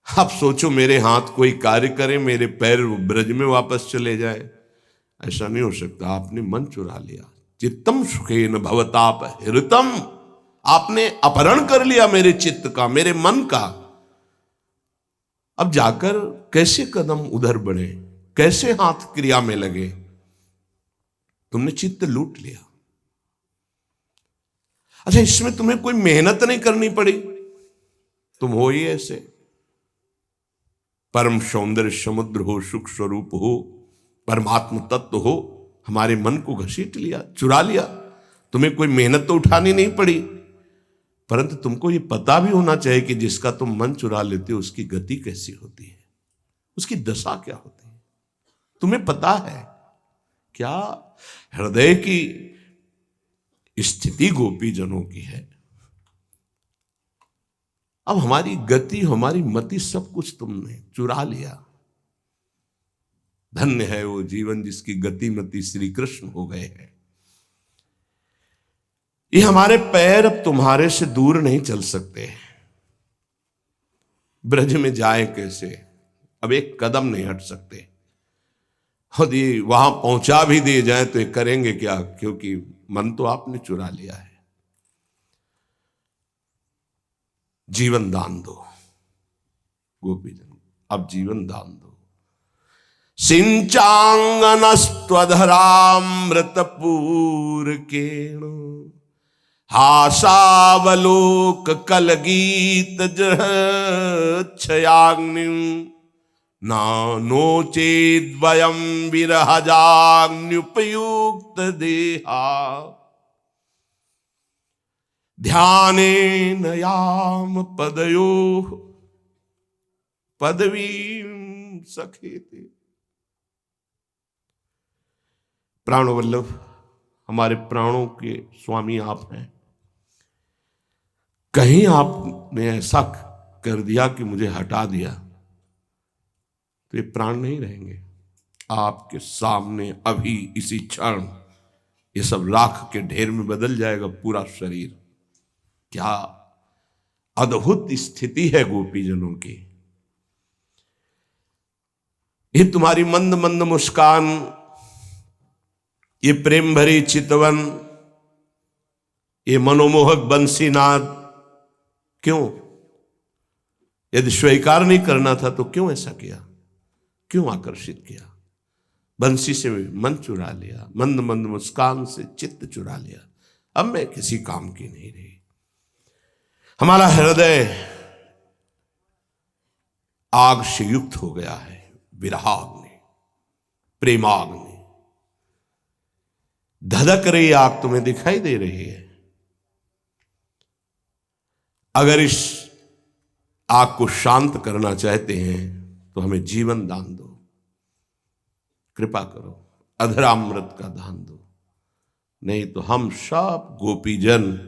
Speaker 1: आप सोचो, मेरे हाथ कोई कार्य करे, मेरे पैर ब्रज में वापस चले जाए, ऐसा नहीं हो सकता। आपने मन चुरा लिया। चित्तम सुखेन भवताप हृतम, आपने अपहरण कर लिया मेरे चित्त का, मेरे मन का। अब जाकर कैसे कदम उधर बढ़े, कैसे हाथ क्रिया में लगे? तुमने चित्त लूट लिया। अच्छा, इसमें तुम्हें कोई मेहनत नहीं करनी पड़ी, तुम हो ही ऐसे। परम सौंदर्य समुद्र हो, सुख स्वरूप हो, परमात्म तत्व हो, हमारे मन को घसीट लिया, चुरा लिया। तुम्हें कोई मेहनत तो उठानी नहीं पड़ी, परंतु तुमको ये पता भी होना चाहिए कि जिसका तुम मन चुरा लेते हो उसकी गति कैसी होती है, उसकी दशा क्या होती है। तुम्हें पता है क्या हृदय की स्थिति गोपी जनों की है। अब हमारी गति, हमारी मति, सब कुछ तुमने चुरा लिया। धन्य है वो जीवन जिसकी गति मति श्री कृष्ण हो गए हैं। ये हमारे पैर अब तुम्हारे से दूर नहीं चल सकते। ब्रज में जाए कैसे, अब एक कदम नहीं हट सकते। यदि वहां पहुंचा भी दिए जाए तो ये करेंगे क्या, क्योंकि मन तो आपने चुरा लिया है। जीवन दान दो गोपीजन, अब जीवन दान दो। सिंचांगनस्त्वधरामृतपूरकेण हासावलोक कलगीत जक्षयाग्निं नो चेद्वयं विरहजाग्न्युपयुक्त देहा ध्यानेन याम पदयोः पदवीं सखेते। प्राणवल्लभ, हमारे प्राणों के स्वामी आप हैं। कहीं आपने ऐसा कर दिया कि मुझे हटा दिया तो ये प्राण नहीं रहेंगे। आपके सामने अभी इसी क्षण ये सब राख के ढेर में बदल जाएगा पूरा शरीर। क्या अद्भुत स्थिति है गोपीजनों की। ये तुम्हारी मंद मंद मुस्कान, ये प्रेम भरी चितवन, ये मनोमोहक बंसीनाद, क्यों? यदि स्वीकार नहीं करना था तो क्यों ऐसा किया, क्यों आकर्षित किया? बंसी से मन चुरा लिया, मंद मंद मुस्कान से चित्त चुरा लिया। अब मैं किसी काम की नहीं रही। हमारा हृदय आग से युक्त हो गया है, विरहाग्नि, प्रेमाग्नि। धधक रही आग तुम्हें दिखाई दे रही है। अगर इस आग को शांत करना चाहते हैं तो हमें जीवन दान दो, कृपा करो, अधरामृत का दान दो। नहीं तो हम सब गोपीजन,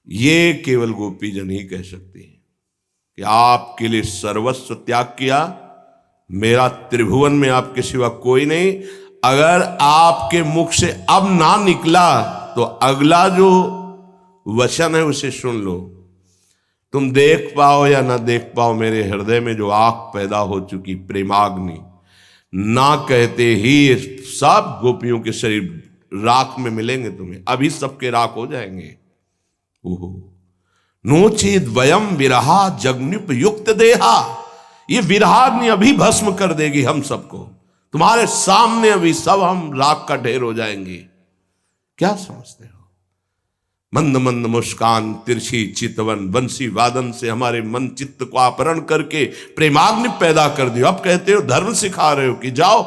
Speaker 1: ये केवल गोपीजन ही कह सकते हैं कि आपके लिए सर्वस्व त्याग किया, मेरा त्रिभुवन में आपके सिवा कोई नहीं। अगर आपके मुख से अब ना निकला तो अगला जो वचन है उसे सुन लो। तुम देख पाओ या ना देख पाओ, मेरे हृदय में जो आग पैदा हो चुकी प्रेमाग्नि, ना कहते ही सब गोपियों के शरीर राख में मिलेंगे तुम्हें, अभी सबके राख हो जाएंगे। ओहो, नोचेद वयम विरहा जग्न्युपयुक्त देहा। ये विरहाग्नि अभी भस्म कर देगी हम सबको। तुम्हारे सामने अभी सब हम राख का ढेर हो जाएंगे। क्या समझते हो? मंद मंद मुस्कान, तिरछी चितवन, बंसी वादन से हमारे मन चित्त को अपहरण करके प्रेमाग्नि पैदा कर दियो। अब कहते हो धर्म सिखा रहे हो कि जाओ,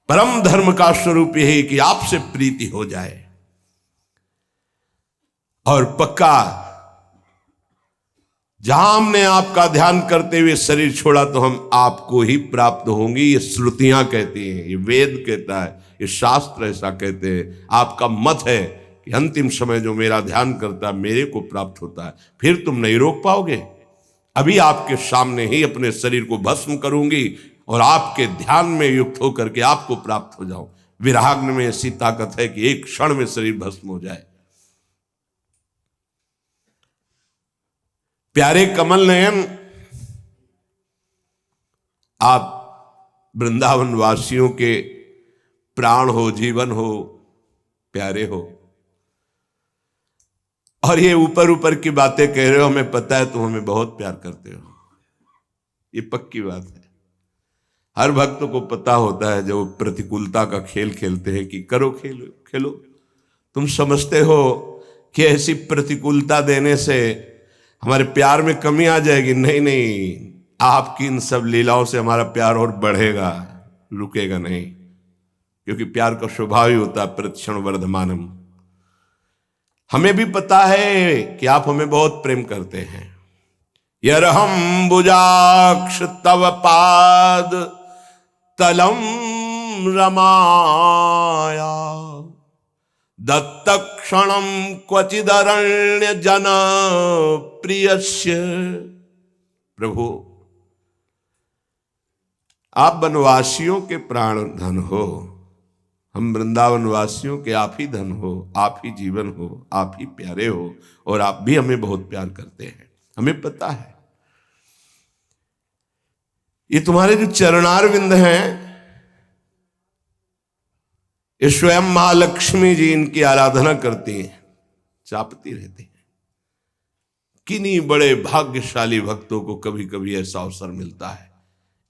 Speaker 1: परम धर्म का स्वरूप यही कि आपसे प्रीति हो जाए। और पक्का जहां हमने आपका ध्यान करते हुए शरीर छोड़ा तो हम आपको ही प्राप्त होंगे। ये श्रुतियां कहती हैं, ये वेद कहता है, ये शास्त्र ऐसा कहते हैं। आपका मत है कि अंतिम समय जो मेरा ध्यान करता है मेरे को प्राप्त होता है। फिर तुम नहीं रोक पाओगे। अभी आपके सामने ही अपने शरीर को भस्म करूंगी और आपके ध्यान में युक्त होकर के आपको प्राप्त हो जाऊं। विराग्नि में ऐसी ताकत है कि एक क्षण में शरीर भस्म हो जाए। प्यारे कमल नयन, आप वृंदावन वासियों के प्राण हो, जीवन हो, प्यारे हो। और ये ऊपर ऊपर की बातें कह रहे हो, हमें पता है तुम हमें बहुत प्यार करते हो, ये पक्की बात है। हर भक्त को पता होता है जब वो प्रतिकूलता का खेल खेलते हैं कि करो खेलो खेलो। तुम समझते हो कि ऐसी प्रतिकूलता देने से हमारे प्यार में कमी आ जाएगी। नहीं नहीं, आपकी इन सब लीलाओं से हमारा प्यार और बढ़ेगा, रुकेगा नहीं। क्योंकि प्यार का स्वभाव ही होता है प्रतिक्षण वर्धमानम। हमें भी पता है कि आप हमें बहुत प्रेम करते हैं। यरहम बुजाक्ष तव पाद तलम रमाया दत्तक्षणम क्वचिदरण्य जन प्रियस्य। प्रभु, आप वनवासियों के प्राण धन हो, हम वृंदावन वासियों के आप ही धन हो, आप ही जीवन हो, आप ही प्यारे हो, और आप भी हमें बहुत प्यार करते हैं, हमें पता है। ये तुम्हारे जो चरणारविंद हैं, ये स्वयं महालक्ष्मी जी इनकी आराधना करती हैं, चापती रहती हैं। किन्हीं बड़े भाग्यशाली भक्तों को कभी कभी ऐसा अवसर मिलता है,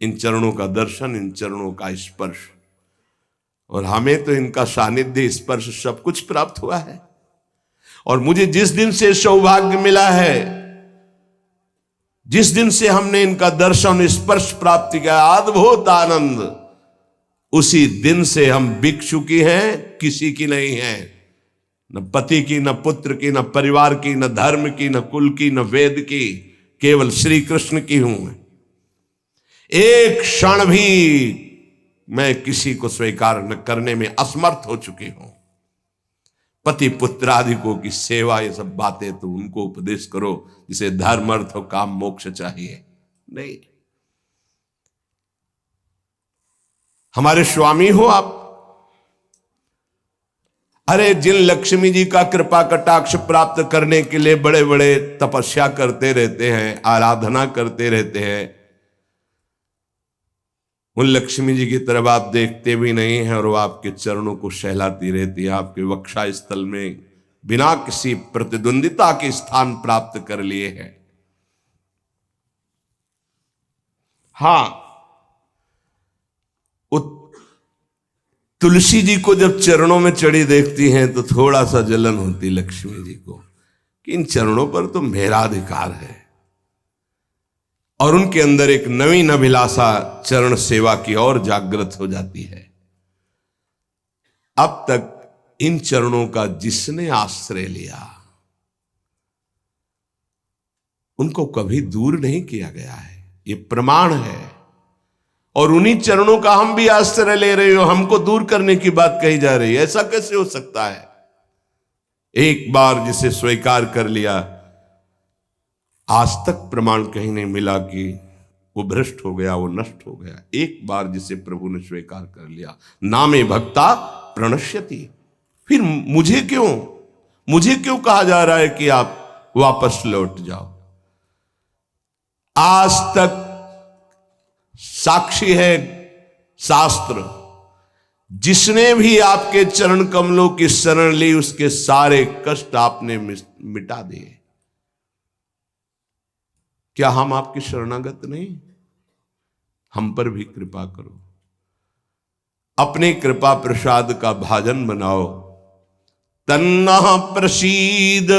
Speaker 1: इन चरणों का दर्शन, इन चरणों का स्पर्श, और हमें तो इनका सानिध्य, स्पर्श सब कुछ प्राप्त हुआ है। और मुझे जिस दिन से सौभाग्य मिला है, जिस दिन से हमने इनका दर्शन स्पर्श प्राप्त किया, अद्भुत आनंद, उसी दिन से हम भिक्षुकी हैं, किसी की नहीं है, न पति की, न पुत्र की, न परिवार की, न धर्म की, न कुल की, न वेद की, केवल श्री कृष्ण की हूं। एक क्षण भी मैं किसी को स्वीकार न करने में असमर्थ हो चुकी हूं। पति पुत्र आदिकों की सेवा, ये सब बातें तो उनको उपदेश करो जिसे धर्म अर्थ और काम मोक्ष चाहिए, नहीं। हमारे स्वामी हो आप। अरे जिन लक्ष्मी जी का कृपा कटाक्ष प्राप्त करने के लिए बड़े बड़े तपस्या करते रहते हैं, आराधना करते रहते हैं, उन लक्ष्मी जी की तरफ आप देखते भी नहीं हैं, और वो आपके चरणों को सहलाती रहती है। आपके वक्षा स्थल में बिना किसी प्रतिद्वंदिता के स्थान प्राप्त कर लिए हैं। हाँ, तुलसी जी को जब चरणों में चढ़ी देखती हैं तो थोड़ा सा जलन होती लक्ष्मी जी को कि इन चरणों पर तो मेरा अधिकार है, और उनके अंदर एक नवीन अभिलाषा चरण सेवा की ओर जागृत हो जाती है। अब तक इन चरणों का जिसने आश्रय लिया उनको कभी दूर नहीं किया गया है, ये प्रमाण है। और उन्हीं चरणों का हम भी आश्रय ले रहे हो, हमको दूर करने की बात कही जा रही है, ऐसा कैसे हो सकता है? एक बार जिसे स्वीकार कर लिया, आज तक प्रमाण कहीं नहीं मिला कि वो भ्रष्ट हो गया, वो नष्ट हो गया। एक बार जिसे प्रभु ने स्वीकार कर लिया, नामे भक्ता प्रणश्यति। फिर मुझे क्यों कहा जा रहा है कि आप वापस लौट जाओ? आज तक साक्षी है शास्त्र, जिसने भी आपके चरण कमलों की शरण ली उसके सारे कष्ट आपने मिटा दिए। क्या हम आपकी शरणागत नहीं? हम पर भी कृपा करो, अपनी कृपा प्रसाद का भाजन बनाओ। तन्नः प्रसीद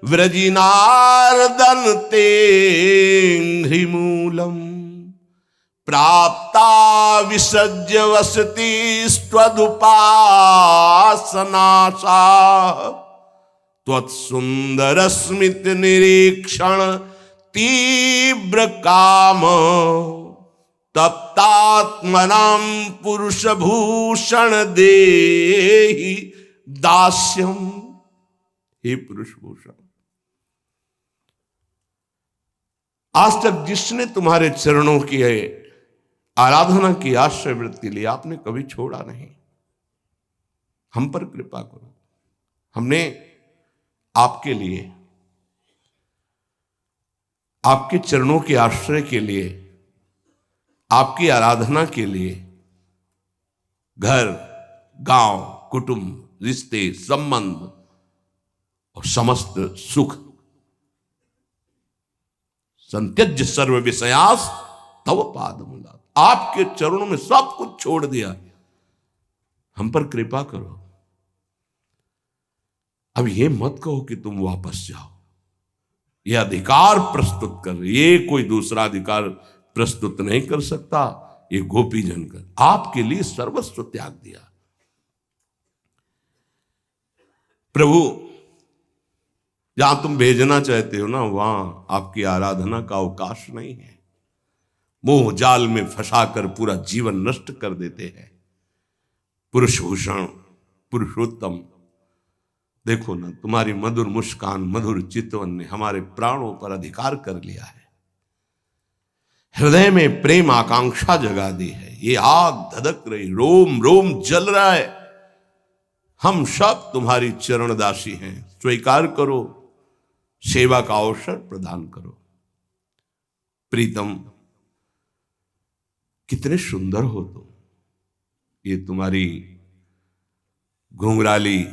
Speaker 1: व्रजिनार्दन ते घ्रिमूलम प्राप्ता विसज्य वसति स्वदुपासनासा त्वत्सुंदर स्मित निरीक्षण तीव्र काम तप्तात्मनां पुरुष भूषण देहि दास्यम। हे पुरुष भूषण, आज तक जिसने तुम्हारे चरणों की आराधना की, आश्रय वृत्ति ली, आपने कभी छोड़ा नहीं। हम पर कृपा करो। हमने आपके लिए, आपके चरणों के आश्रय के लिए, आपकी आराधना के लिए घर, गांव, कुटुंब, रिश्ते, संबंध और समस्त सुख, संत्यज्य सर्व विषयास तव पादमूलात्, आपके चरणों में सब कुछ छोड़ दिया। हम पर कृपा करो। अब ये मत कहो कि तुम वापस जाओ। यह अधिकार प्रस्तुत कर, ये कोई दूसरा अधिकार प्रस्तुत नहीं कर सकता। ये गोपी जन कर आपके लिए सर्वस्व त्याग दिया। प्रभु, जहां तुम भेजना चाहते हो ना, वहां आपकी आराधना का अवकाश नहीं है। मोह जाल में फंसाकर पूरा जीवन नष्ट कर देते हैं। पुरुष भूषण पुरुषोत्तम, देखो ना, तुम्हारी मधुर मुस्कान मधुर चितवन ने हमारे प्राणों पर अधिकार कर लिया है, हृदय में प्रेम आकांक्षा जगा दी है। ये आग धधक रही, रोम रोम जल रहा है। हम सब तुम्हारी चरणदासी हैं, स्वीकार करो, सेवा का अवसर प्रदान करो। प्रीतम, कितने सुंदर हो तुम। ये तुम्हारी घुंघराली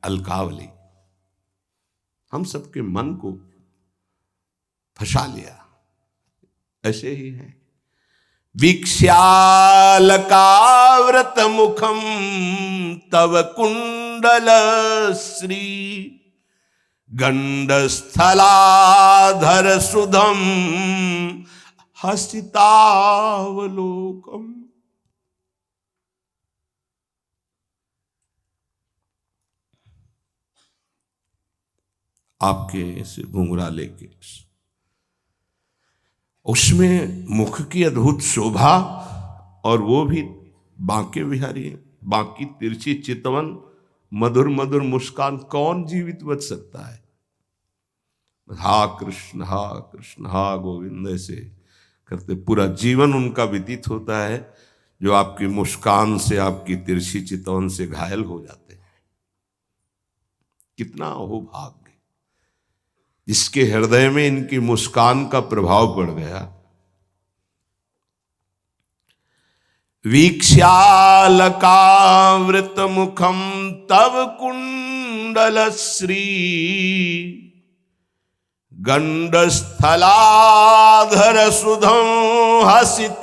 Speaker 1: अलकावली हम सबके मन को फंसा लिया। ऐसे ही है। वीक्ष्यालकाव्रत मुखम तव कुंडल श्री गंडस्थलाधर सुधम हसितावलोकम। आपके ऐसे घुंघराले केस, उसमें मुख की अद्भुत शोभा, और वो भी बांके बिहारी है, बांकी तिरछी चितवन, मधुर मधुर मुस्कान, कौन जीवित बच सकता है। हा कृष्ण हा गोविंद ऐसे करते पूरा जीवन उनका व्यतीत होता है, जो आपकी मुस्कान से, आपकी तिरछी चितवन से घायल हो जाते हैं। कितना अहोभाग्य जिसके हृदय में इनकी मुस्कान का प्रभाव पड़ गया। वीक्ष्यालकावृत मुखम तव कुंडल श्री गंडस्थलाधर सुधम हसितावलोकम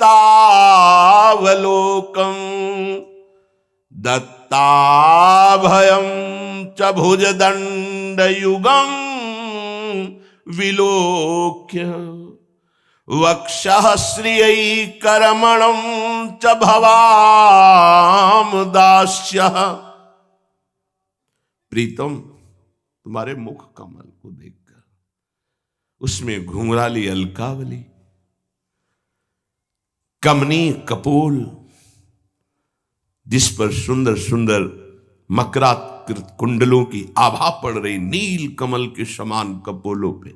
Speaker 1: दत्ताभयम च भुजदंडयुगम विलोक्य वक्षः श्रियै करमणं च भवाम दास्यः। प्रीतम, तुम्हारे मुख कमल को देखकर, उसमें घुंघराली अलकावली, कमनी कपोल, जिस पर सुंदर सुंदर मकराकृत कुंडलों की आभा पड़ रही, नील कमल के समान कपोलों पे,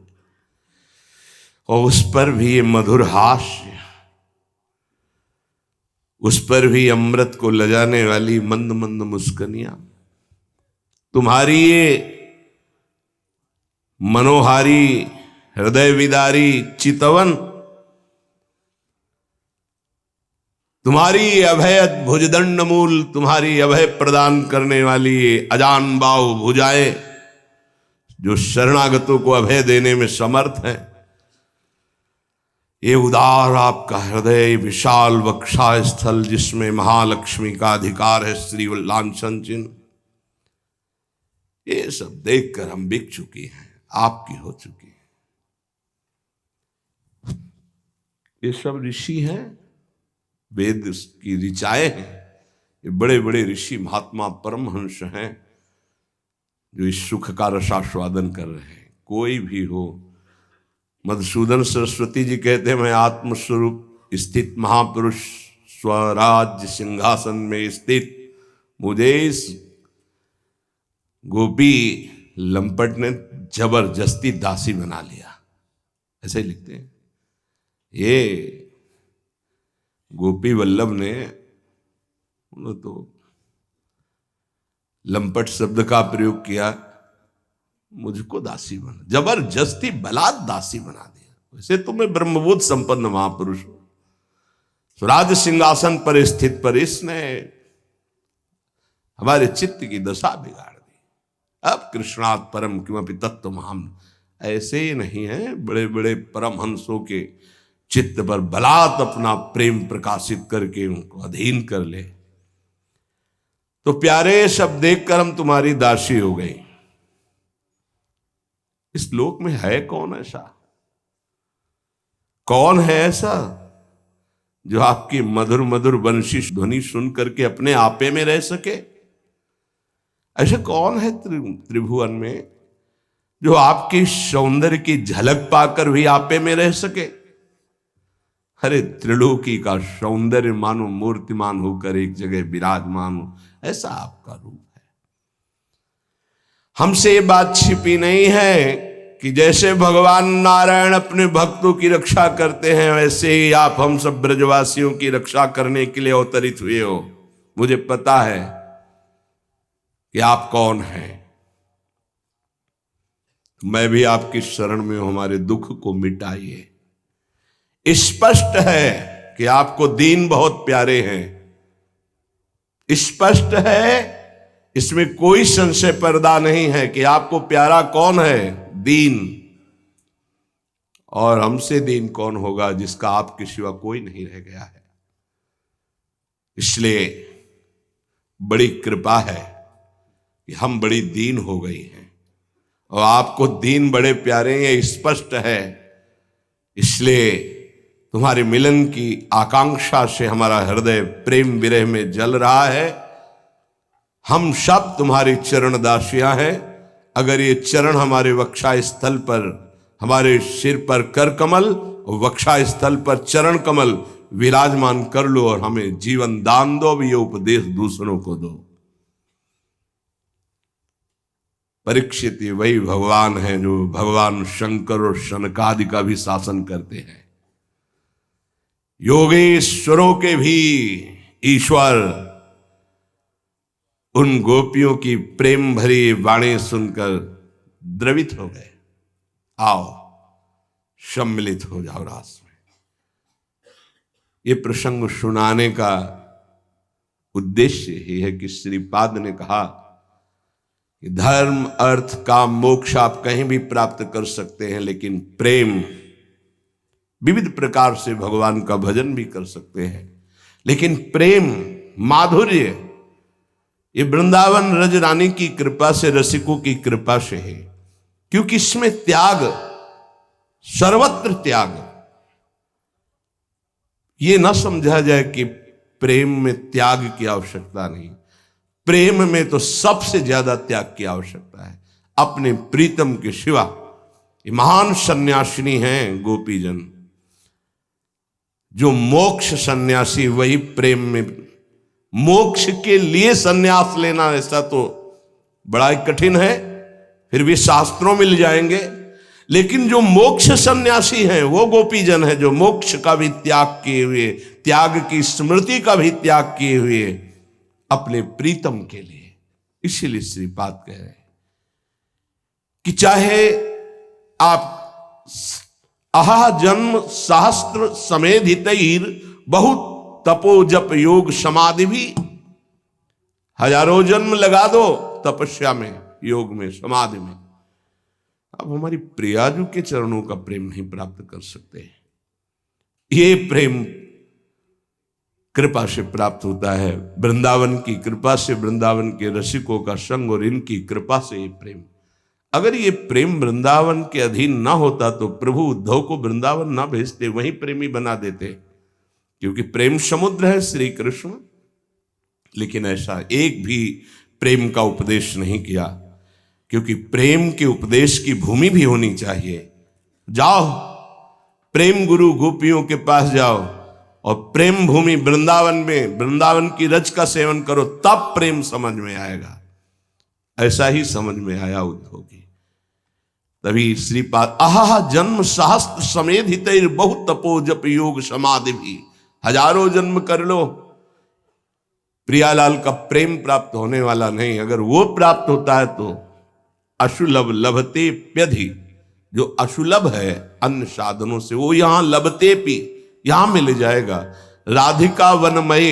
Speaker 1: और उस पर भी ये मधुर हास्य, उस पर भी अमृत को लजाने वाली मंद मंद मुस्कनियां। तुम्हारी ये मनोहारी हृदय विदारी चितवन, तुम्हारी अभय भुजदंड मूल, तुम्हारी अभय प्रदान करने वाली अजान बाहु भुजाएं, जो शरणागतों को अभय देने में समर्थ है। ये उदार आपका हृदय, विशाल वक्षा स्थल, जिसमें महालक्ष्मी का अधिकार है, श्री लांछन चिन्ह, ये सब देखकर हम बिक चुकी हैं, आपकी हो चुकी है। ये सब ऋषि हैं, वेद की ऋचाएं हैं, ये बड़े बड़े ऋषि महात्मा परमहंस हैं, जो इस सुख का रसास्वादन कर रहे हैं। कोई भी हो, मधुसूदन सरस्वती जी कहते हैं, मैं आत्मस्वरूप स्थित महापुरुष स्वराज्य सिंहासन में स्थित, मुझे इस गोपी लंपट ने जबरदस्ती दासी बना लिया। ऐसे ही लिखते हैं। ये गोपी वल्लभ ने तो लंपट शब्द का प्रयोग किया, मुझको दासी बना, जबरदस्ती बलात् दासी बना दिया। वैसे तो मैं ब्रह्मबोध संपन्न महापुरुष हूं, स्वराज सिंहासन पर स्थित, पर इसने हमारे चित्त की दशा बिगाड़ दी। अब कृष्णात् परम किमपि तत्त्वम् अहम्, ऐसे ही नहीं है, बड़े बड़े परमहंसों के चित्त पर बलात् अपना प्रेम प्रकाशित करके उनको अधीन कर ले। तो प्यारे, सब देखकर हम तुम्हारी दासी हो गई। इस लोक में है कौन ऐसा, कौन है ऐसा जो आपकी मधुर मधुर वंशी ध्वनि सुन करके अपने आपे में रह सके? ऐसे कौन है त्रिभुवन में जो आपकी सौंदर्य की झलक पाकर भी आपे में रह सके? अरे त्रिलोकी का सौंदर्य मानो मूर्तिमान होकर एक जगह विराजमान हो, ऐसा आपका रूप है। हमसे ये बात छिपी नहीं है कि जैसे भगवान नारायण अपने भक्तों की रक्षा करते हैं, वैसे ही आप हम सब ब्रजवासियों की रक्षा करने के लिए अवतरित हुए हो। मुझे पता है कि आप कौन हैं। मैं भी आपकी शरण में हूं, हमारे दुख को मिटाइए। स्पष्ट है कि आपको दीन बहुत प्यारे हैं, स्पष्ट है, इसमें कोई संशय पैदा नहीं है कि आपको प्यारा कौन है, दीन। और हमसे दीन कौन होगा जिसका आपके सिवा कोई नहीं रह गया है। इसलिए बड़ी कृपा है कि हम बड़ी दीन हो गई हैं और आपको दीन बड़े प्यारे हैं, ये स्पष्ट है। इसलिए तुम्हारे मिलन की आकांक्षा से हमारा हृदय प्रेम विरह में जल रहा है। हम सब तुम्हारी चरण दासियां हैं। अगर ये चरण हमारे वक्षा स्थल पर, हमारे सिर पर कर कमल और वक्षा स्थल पर चरण कमल विराजमान कर लो और हमें जीवन दान दो, भी ये उपदेश दूसरों को दो। परीक्षित वही भगवान है जो भगवान शंकर और शनकादि का भी शासन करते हैं। योगेश्वरों के भी ईश्वर उन गोपियों की प्रेम भरी वाणी सुनकर द्रवित हो गए। आओ सम्मिलित हो जाओ रास में। ये प्रसंग सुनाने का उद्देश्य ही है कि श्रीपाद ने कहा कि धर्म अर्थ काम मोक्ष आप कहीं भी प्राप्त कर सकते हैं, लेकिन प्रेम, विविध प्रकार से भगवान का भजन भी कर सकते हैं, लेकिन प्रेम माधुर्य ये वृंदावन रज रानी की कृपा से, रसिकों की कृपा से है। क्योंकि इसमें त्याग, सर्वत्र त्याग। ये ना समझा जाए कि प्रेम में त्याग की आवश्यकता नहीं। प्रेम में तो सबसे ज्यादा त्याग की आवश्यकता है। अपने प्रीतम के सिवा ये महान सन्यासिनी हैं गोपीजन। जो मोक्ष सन्यासी, वही प्रेम में, मोक्ष के लिए सन्यास लेना ऐसा तो बड़ा ही कठिन है, फिर भी शास्त्रों मिल जाएंगे। लेकिन जो मोक्ष सन्यासी हैं वो गोपीजन है, जो मोक्ष का भी त्याग किए हुए, त्याग की स्मृति का भी त्याग किए हुए अपने प्रीतम के लिए। इसीलिए श्रीपाद कह रहे हैं कि चाहे आप अहा जन्म सहस्त्र समेधितैर बहुत तपो जप योग समाधि भी, हजारों जन्म लगा दो तपस्या में, योग में, समाधि में, अब हमारी प्रियाजू के चरणों का प्रेम नहीं प्राप्त कर सकते। ये प्रेम कृपा से प्राप्त होता है, वृंदावन की कृपा से, वृंदावन के रसिकों का संग और इनकी कृपा से ये प्रेम। अगर ये प्रेम वृंदावन के अधीन ना होता तो प्रभु उद्धव को वृंदावन ना भेजते, वहीं प्रेमी बना देते, क्योंकि प्रेम समुद्र है श्री कृष्ण। लेकिन ऐसा एक भी प्रेम का उपदेश नहीं किया, क्योंकि प्रेम के उपदेश की भूमि भी होनी चाहिए। जाओ प्रेम गुरु गोपियों के पास जाओ और प्रेम भूमि वृंदावन में, वृंदावन की रज का सेवन करो, तब प्रेम समझ में आएगा। ऐसा ही समझ में आया उद्धव की। तभी श्रीपाद आहा जन्म सहस्त्र समेधित बहुत तपो जप योग समाधि भी, हजारों जन्म कर लो, प्रियालाल का प्रेम प्राप्त होने वाला नहीं। अगर वो प्राप्त होता है तो अशुलभ लभते प्यधि, जो अशुलभ है अन्य साधनों से, वो यहां लभते भी, यहां मिल जाएगा। राधिका वनमय,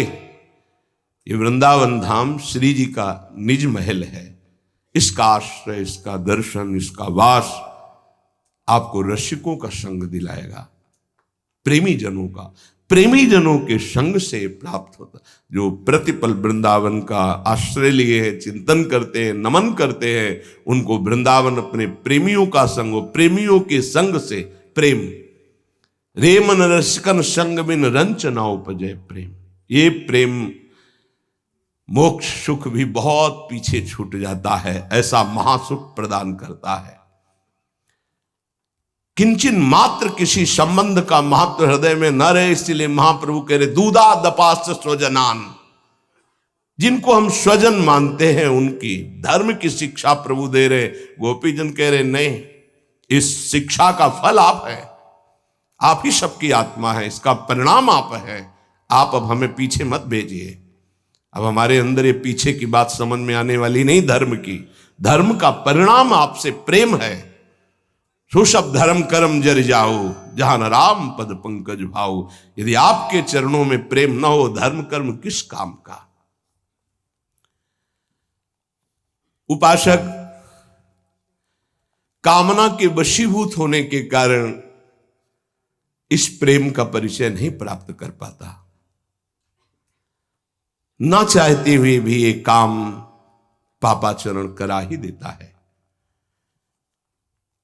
Speaker 1: ये वृंदावन धाम श्री जी का निज महल है। इसका आश्रय, इसका दर्शन, इसका वास आपको रसिकों का संग दिलाएगा, प्रेमी जनों का, प्रेमी जनों के संग से प्राप्त होता। जो प्रतिपल वृंदावन का आश्रय लिए हैं, चिंतन करते हैं, नमन करते हैं, उनको वृंदावन अपने प्रेमियों का संग, प्रेमियों के संग से प्रेम। रे मन रसिकन संग बिन रंच ना उपजय प्रेम। ये प्रेम मोक्ष सुख भी बहुत पीछे छूट जाता है, ऐसा महासुख प्रदान करता है। किंचन मात्र किसी संबंध का महत्व हृदय में न रहे, इसलिए महाप्रभु कह रहे दूधा दपास्त स्वजनान, जिनको हम स्वजन मानते हैं उनकी धर्म की शिक्षा प्रभु दे रहे। गोपीजन कह रहे नहीं, इस शिक्षा का फल आप है, आप ही सबकी आत्मा है, इसका परिणाम आप है। आप अब हमें पीछे मत भेजिए। अब हमारे अंदर ये पीछे की बात समझ में आने वाली नहीं, धर्म की। धर्म का परिणाम आपसे प्रेम है। सुशब धर्म कर्म जर जाओ, जहां न राम पद पंकज भाओ। यदि आपके चरणों में प्रेम न हो, धर्म कर्म किस काम का। उपासक कामना के वशीभूत होने के कारण इस प्रेम का परिचय नहीं प्राप्त कर पाता। ना चाहते हुए भी ये काम पापाचरण करा ही देता है।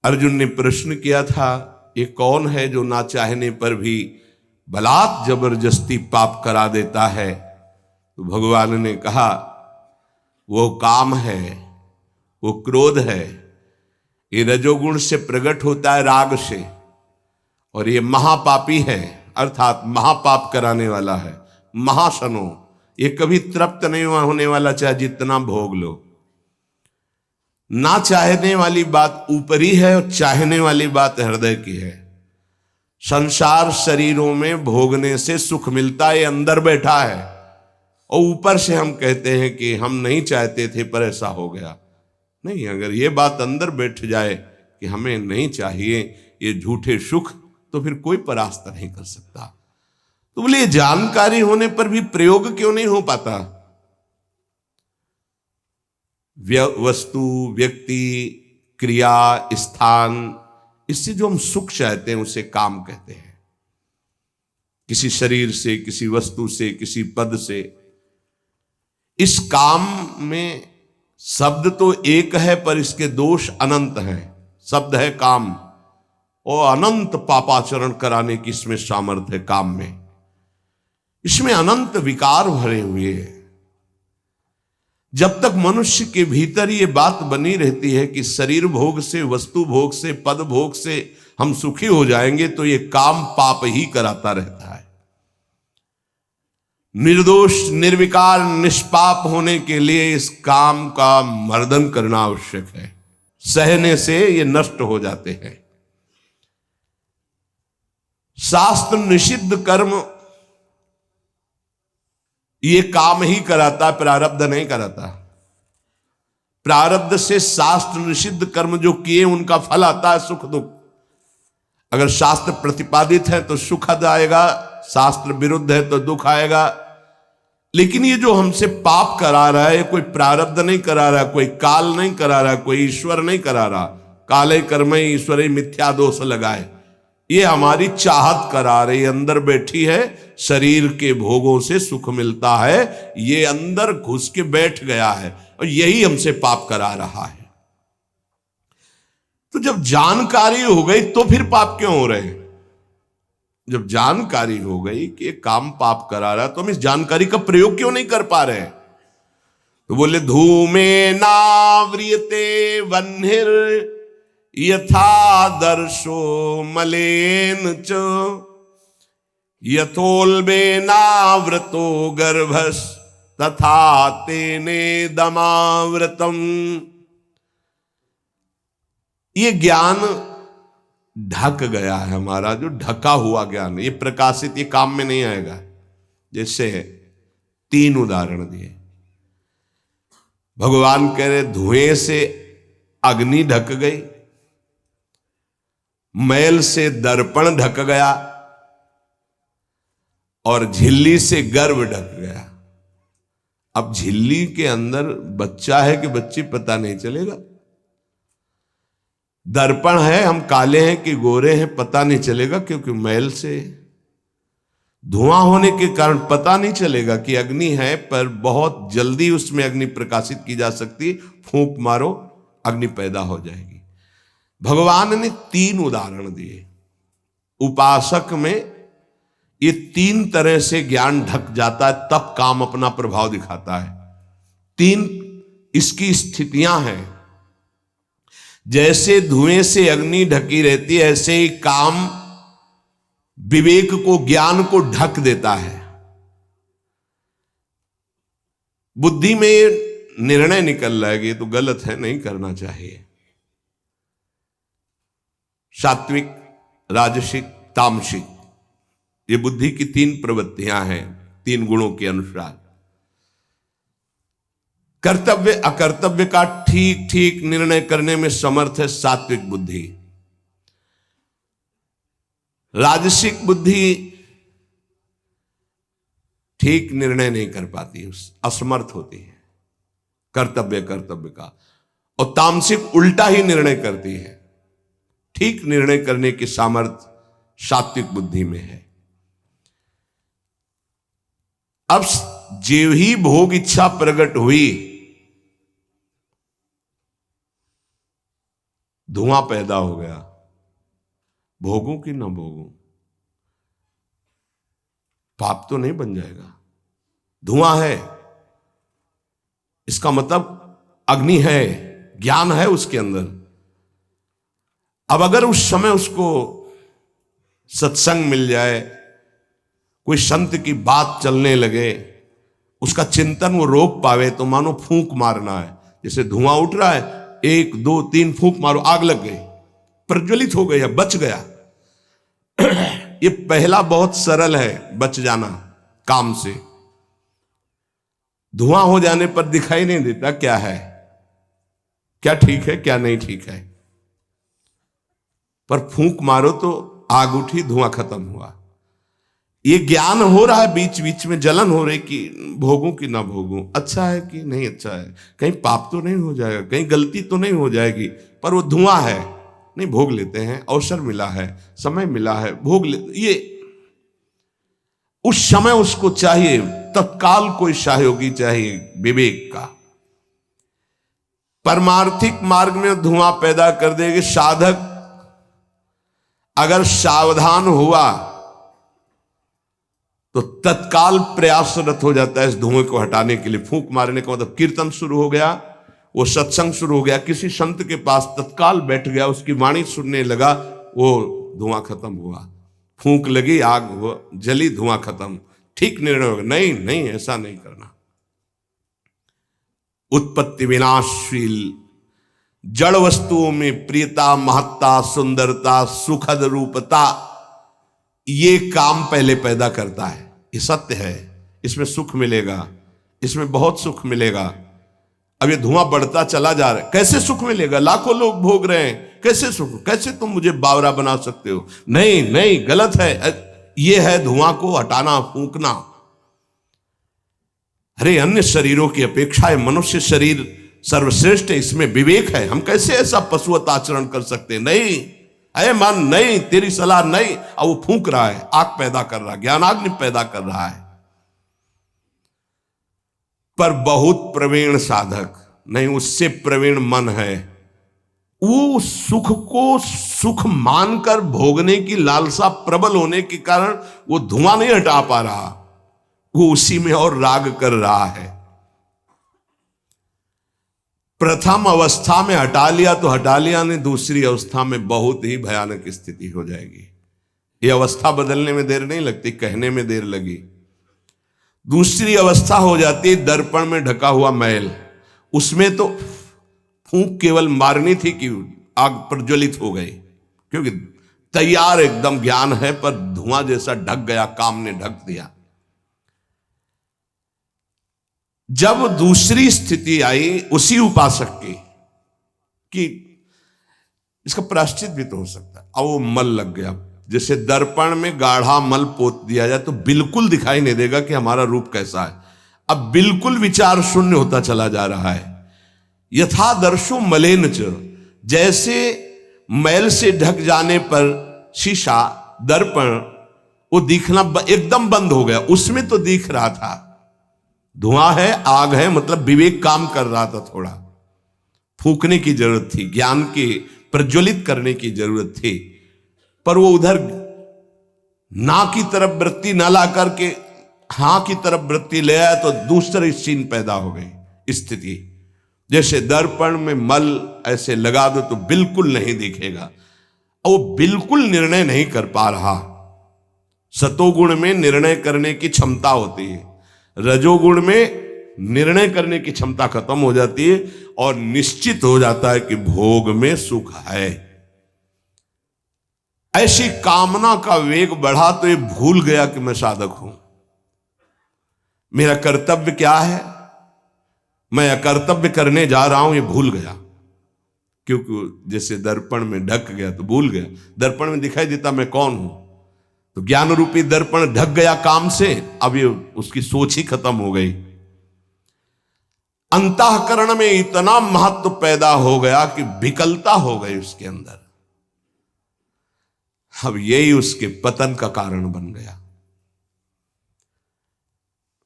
Speaker 1: अर्जुन ने प्रश्न किया था, ये कौन है जो ना चाहने पर भी बलात् जबरदस्ती पाप करा देता है? तो भगवान ने कहा, वो काम है, वो क्रोध है। ये रजोगुण से प्रकट होता है, राग से, और ये महापापी है, अर्थात महापाप कराने वाला है, महाशनो। ये कभी तृप्त नहीं होने वाला, चाहे जितना भोग लो। ना चाहने वाली बात ऊपरी है और चाहने वाली बात हृदय की है। संसार शरीरों में भोगने से सुख मिलता है, ये अंदर बैठा है, और ऊपर से हम कहते हैं कि हम नहीं चाहते थे पर ऐसा हो गया। नहीं, अगर ये बात अंदर बैठ जाए कि हमें नहीं चाहिए ये झूठे सुख, तो फिर कोई परास्त नहीं कर सकता। तो बोले जानकारी होने पर भी प्रयोग क्यों नहीं हो पाता? वस्तु, व्यक्ति, क्रिया, स्थान, इससे जो हम सुख चाहते हैं उसे काम कहते हैं। किसी शरीर से, किसी वस्तु से, किसी पद से। इस काम में शब्द तो एक है पर इसके दोष अनंत हैं। शब्द है काम, और अनंत पापाचरण कराने की इसमें सामर्थ्य है। काम में इसमें अनंत विकार भरे हुए हैं। जब तक मनुष्य के भीतर ये बात बनी रहती है कि शरीर भोग से, वस्तु भोग से, पद भोग से हम सुखी हो जाएंगे, तो ये काम पाप ही कराता रहता है। निर्दोष, निर्विकार, निष्पाप होने के लिए इस काम का मर्दन करना आवश्यक है। सहने से ये नष्ट हो जाते हैं। शास्त्र निषिद्ध कर्म ये काम ही कराता, प्रारब्ध नहीं कराता। प्रारब्ध से शास्त्र निषिद्ध कर्म जो किए उनका फल आता है सुख दुख। अगर शास्त्र प्रतिपादित है तो सुख आएगा, शास्त्र विरुद्ध है तो दुख आएगा। लेकिन ये जो हमसे पाप करा रहा है, कोई प्रारब्ध नहीं करा रहा, कोई काल नहीं करा रहा, कोई ईश्वर नहीं करा रहा। काले कर्म ईश्वरे मिथ्या दोष लगाए, ये हमारी चाहत करा रही, अंदर बैठी है। शरीर के भोगों से सुख मिलता है, ये अंदर घुस के बैठ गया है, और यही हमसे पाप करा रहा है। तो जब जानकारी हो गई तो फिर पाप क्यों हो रहे हैं? जब जानकारी हो गई कि ये काम पाप करा रहा है, तो हम इस जानकारी का प्रयोग क्यों नहीं कर पा रहे हैं? तो बोले धूमे नाव्रियते वह्निर यथा दर्शो मलेन च यथोल्बेनावृतो गर्भस तथा तेने दमावृतम। ये ज्ञान ढक गया है हमारा, जो ढका हुआ ज्ञान, ये प्रकाशित, ये काम में नहीं आएगा। जैसे 3 उदाहरण दिए। भगवान कह रहे धुएं से अग्नि ढक गई, मैल से दर्पण ढक गया, और झिल्ली से गर्भ ढक गया। अब झिल्ली के अंदर बच्चा है कि बच्ची पता नहीं चलेगा। दर्पण है, हम काले हैं कि गोरे हैं पता नहीं चलेगा, क्योंकि मैल से। धुआं होने के कारण पता नहीं चलेगा कि अग्नि है, पर बहुत जल्दी उसमें अग्नि प्रकाशित की जा सकती। फूंक मारो, अग्नि पैदा हो जाएगी। भगवान ने 3 उदाहरण दिए। उपासक में ये 3 तरह से ज्ञान ढक जाता है, तब काम अपना प्रभाव दिखाता है। 3 इसकी स्थितियां हैं। जैसे धुएं से अग्नि ढकी रहती है, ऐसे ही काम विवेक को, ज्ञान को ढक देता है। बुद्धि में निर्णय निकल रहा है कि ये तो गलत है, नहीं करना चाहिए। सात्विक, राजसिक, तामसिक, ये बुद्धि की तीन प्रवृत्तियां हैं, तीन गुणों के अनुसार। कर्तव्य अकर्तव्य का ठीक ठीक निर्णय करने में समर्थ है सात्विक बुद्धि। राजसिक बुद्धि ठीक निर्णय नहीं कर पाती, असमर्थ होती है कर्तव्य का। और तामसिक उल्टा ही निर्णय करती है। ठीक निर्णय करने की सामर्थ्य सात्विक बुद्धि में है। अब जेव ही भोग इच्छा प्रकट हुई, धुआं पैदा हो गया। भोगूं कि ना भोगूं, पाप तो नहीं बन जाएगा। धुआं है, इसका मतलब अग्नि है, ज्ञान है उसके अंदर। अब अगर उस समय उसको सत्संग मिल जाए, कोई संत की बात चलने लगे, उसका चिंतन वो रोक पावे, तो मानो फूंक मारना है। जैसे धुआं उठ रहा है, 1 2 3 फूंक मारो, आग लग गई, प्रज्वलित हो गया, बच गया। ये पहला बहुत सरल है, बच जाना काम से। धुआं हो जाने पर दिखाई नहीं देता क्या है, क्या ठीक है क्या नहीं ठीक है। पर फूंक मारो तो आग उठी, धुआं खत्म हुआ। ये ज्ञान हो रहा है, बीच बीच में जलन हो रही कि भोगूं कि ना भोगूं, अच्छा है कि नहीं अच्छा है, कहीं पाप तो नहीं हो जाएगा, कहीं गलती तो नहीं हो जाएगी। पर वो धुआं है, नहीं भोग लेते हैं, अवसर मिला है, समय मिला है, भोग ले। ये उस समय उसको चाहिए, तत्काल कोई सहयोगी चाहिए विवेक का। परमार्थिक मार्ग में धुआं पैदा कर देगी। साधक अगर सावधान हुआ तो तत्काल प्रयासरत हो जाता है इस धुएं को हटाने के लिए। फूंक मारने का मतलब कीर्तन शुरू हो गया, वो सत्संग शुरू हो गया, किसी संत के पास तत्काल बैठ गया, उसकी वाणी सुनने लगा, वो धुआं खत्म हुआ। फूंक लगी, आग जली, धुआं खत्म, ठीक निर्णय हो गया। नहीं नहीं, ऐसा नहीं करना। उत्पत्ति विनाशशील जड़ वस्तुओं में प्रियता, महत्ता, सुंदरता, सुखद रूपता, ये काम पहले पैदा करता है। ये सत्य है, इसमें सुख मिलेगा, इसमें बहुत सुख मिलेगा। अब ये धुआं बढ़ता चला जा रहा है, कैसे सुख मिलेगा? लाखों लोग भोग रहे हैं, कैसे सुख? कैसे तुम मुझे बावरा बना सकते हो? नहीं नहीं, गलत है। ये है धुआं को हटाना, फूंकना। अरे अन्य शरीरों की अपेक्षा है मनुष्य शरीर सर्वश्रेष्ठ है, इसमें विवेक है। हम कैसे ऐसा पशुवत आचरण कर सकते? नहीं, अरे मन नहीं, तेरी सलाह नहीं। अब वो फूंक रहा है, आग पैदा कर रहा है, ज्ञानाग्नि पैदा कर रहा है। पर बहुत प्रवीण साधक नहीं, उससे प्रवीण मन है, वो सुख को सुख मानकर भोगने की लालसा प्रबल होने के कारण वो धुआं नहीं हटा पा रहा, वो उसी में और राग कर रहा है। प्रथम अवस्था में हटा लिया तो हटा लिया, नहीं दूसरी अवस्था में बहुत ही भयानक स्थिति हो जाएगी। ये अवस्था बदलने में देर नहीं लगती, कहने में देर लगी। दूसरी अवस्था हो जाती है दर्पण में ढका हुआ मैल। उसमें तो फूंक केवल मारनी थी कि आग प्रज्वलित हो गई, क्योंकि तैयार एकदम ज्ञान है, पर धुआं जैसा ढक गया, काम ने ढक दिया। जब दूसरी स्थिति आई उसी उपासक की कि इसका प्रायश्चित भी तो हो सकता है, अब वो मल लग गया। जैसे दर्पण में गाढ़ा मल पोत दिया जाए तो बिल्कुल दिखाई नहीं देगा कि हमारा रूप कैसा है। अब बिल्कुल विचार शून्य होता चला जा रहा है। यथा दर्शो मलेन च, जैसे मैल से ढक जाने पर शीशा, दर्पण, वो दिखना एकदम बंद हो गया। उसमें तो दिख रहा था, धुआं है, आग है, मतलब विवेक काम कर रहा था। थोड़ा फूंकने की जरूरत थी, ज्ञान के प्रज्वलित करने की जरूरत थी, पर वो उधर ना की तरफ वृत्ति ना ला करके हां की तरफ वृत्ति ले आया तो दूसरी सीन पैदा हो गई स्थिति। जैसे दर्पण में मल ऐसे लगा दो तो बिल्कुल नहीं दिखेगा, और वो बिल्कुल निर्णय नहीं कर पा रहा। सतोगुण में निर्णय करने की क्षमता होती है, रजोगुण में निर्णय करने की क्षमता खत्म हो जाती है और निश्चित हो जाता है कि भोग में सुख है। ऐसी कामना का वेग बढ़ा तो ये भूल गया कि मैं साधक हूं, मेरा कर्तव्य क्या है, मैं अकर्तव्य करने जा रहा हूं, ये भूल गया। क्योंकि जैसे दर्पण में ढक गया तो भूल गया, दर्पण में दिखाई देता मैं कौन हूं, तो ज्ञान रूपी दर्पण ढक गया काम से, अब ये उसकी सोच ही खत्म हो गई। अंतःकरण में इतना महत्व पैदा हो गया कि विकलता हो गई उसके अंदर, अब यही उसके पतन का कारण बन गया।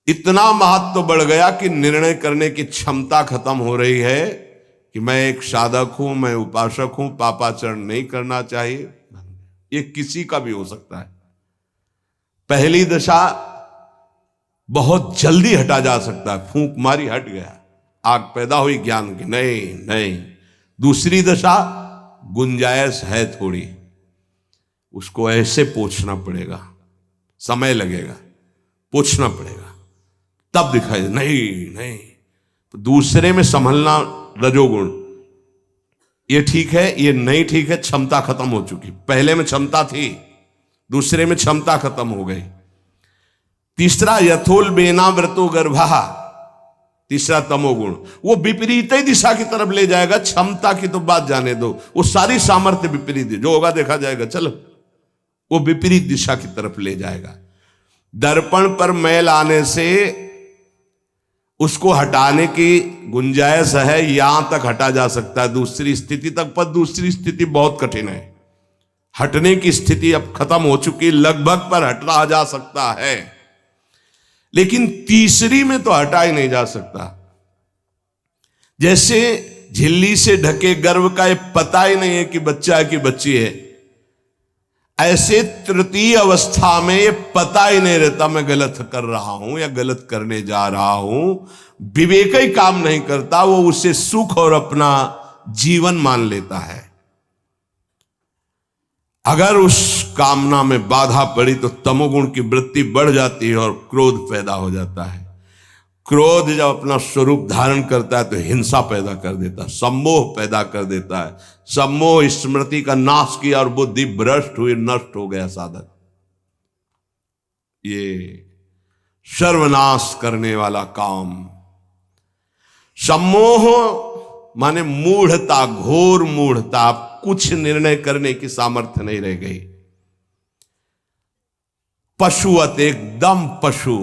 Speaker 1: इतना महत्व बढ़ गया कि निर्णय करने की क्षमता खत्म हो रही है कि मैं एक साधक हूं, मैं उपासक हूं, पापाचरण नहीं करना चाहिए। ये किसी का भी हो सकता है। पहली दशा बहुत जल्दी हटा जा सकता है, फूंक मारी हट गया, आग पैदा हुई ज्ञान की, नहीं नहीं। दूसरी दशा गुंजाइश है थोड़ी, उसको ऐसे पोंछना पड़ेगा, समय लगेगा, पोंछना पड़ेगा, तब दिखाई दे, नहीं नहीं। तो दूसरे में संभलना रजोगुण, ये ठीक है, ये नहीं ठीक है, क्षमता खत्म हो चुकी। पहले में क्षमता थी, दूसरे में क्षमता खत्म हो गई। तीसरा यथोल बेना व्रतो गर्भा, तीसरा तमोगुण, वो विपरीत ही दिशा की तरफ ले जाएगा। क्षमता की तो बात जाने दो, वो सारी सामर्थ्य विपरीत है, जो होगा देखा जाएगा, चलो, वो विपरीत दिशा की तरफ ले जाएगा। दर्पण पर मैल आने से उसको हटाने की गुंजाइश है, यहां तक हटा जा सकता है, दूसरी स्थिति तक, पर दूसरी स्थिति बहुत कठिन है। हटने की स्थिति अब खत्म हो चुकी, लगभग पर हटा जा सकता है, लेकिन तीसरी में तो हटा ही नहीं जा सकता। जैसे झिल्ली से ढके गर्भ का ये पता ही नहीं है कि बच्चा है कि बच्ची है, ऐसे तृतीय अवस्था में ये पता ही नहीं रहता मैं गलत कर रहा हूं या गलत करने जा रहा हूं, विवेक ही काम नहीं करता, वो उसे सुख और अपना जीवन मान लेता है। अगर उस कामना में बाधा पड़ी तो तमोगुण की वृत्ति बढ़ जाती है और क्रोध पैदा हो जाता है। क्रोध जब अपना स्वरूप धारण करता है तो हिंसा पैदा कर देता है, सम्मोह पैदा कर देता है। सम्मोह स्मृति का नाश किया और बुद्धि भ्रष्ट हुई, नष्ट हो गया साधक। ये सर्वनाश करने वाला काम। सम्मोह माने मूढ़ता, घोर मूढ़ता, कुछ निर्णय करने की सामर्थ्य नहीं रह गई। पशुवत, एकदम पशु।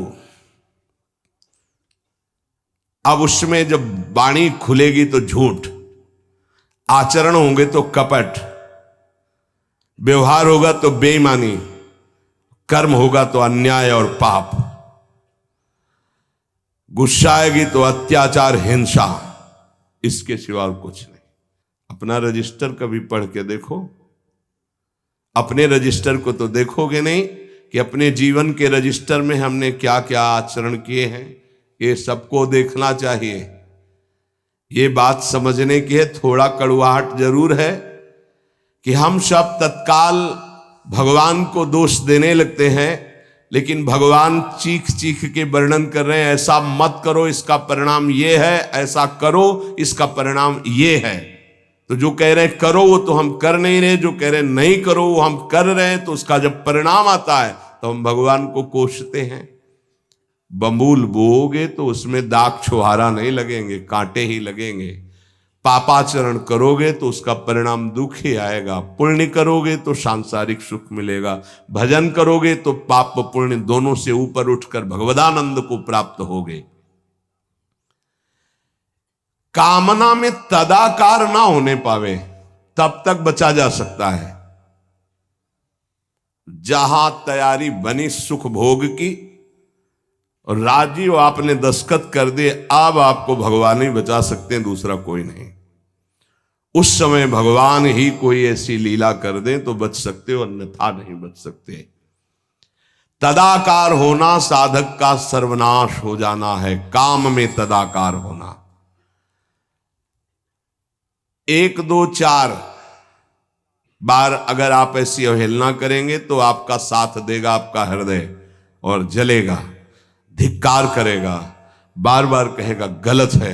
Speaker 1: अब उसमें जब वाणी खुलेगी तो झूठ, आचरण होंगे तो कपट, व्यवहार होगा तो बेईमानी, कर्म होगा तो अन्याय और पाप, गुस्सा आएगी तो अत्याचार, हिंसा, इसके सिवा और कुछ नहीं। अपना रजिस्टर कभी पढ़ के देखो, अपने रजिस्टर को तो देखोगे नहीं कि अपने जीवन के रजिस्टर में हमने क्या क्या आचरण किए हैं, ये सबको देखना चाहिए। ये बात समझने की है, थोड़ा कड़वाहट जरूर है कि हम सब तत्काल भगवान को दोष देने लगते हैं, लेकिन भगवान चीख चीख के वर्णन कर रहे हैं, ऐसा मत करो इसका परिणाम ये है, ऐसा करो इसका परिणाम ये है। तो जो कह रहे हैं करो वो तो हम कर नहीं रहे, जो कह रहे हैं नहीं करो वो हम कर रहे हैं, तो उसका जब परिणाम आता है तो हम भगवान को कोसते हैं। बंबूल बोओगे तो उसमें दाग छुहारा नहीं लगेंगे, कांटे ही लगेंगे। पापाचरण करोगे तो उसका परिणाम दुख ही आएगा। पुण्य करोगे तो सांसारिक सुख मिलेगा, भजन करोगे तो पाप पुण्य दोनों से ऊपर उठकर भगवदानंद को प्राप्त होगे। कामना में तदाकार ना होने पावे तब तक बचा जा सकता है। जहां तैयारी बनी सुख भोग की और राजी हो आपने दस्तखत कर दिए, अब आपको भगवान ही बचा सकते हैं, दूसरा कोई नहीं। उस समय भगवान ही कोई ऐसी लीला कर दे तो बच सकते हो, अन्यथा नहीं बच सकते। तदाकार होना साधक का सर्वनाश हो जाना है, काम में तदाकार होना। 1 2 4 बार अगर आप ऐसी अवहेलना करेंगे तो आपका साथ देगा आपका हृदय और जलेगा, धिक्कार करेगा, बार बार कहेगा गलत है,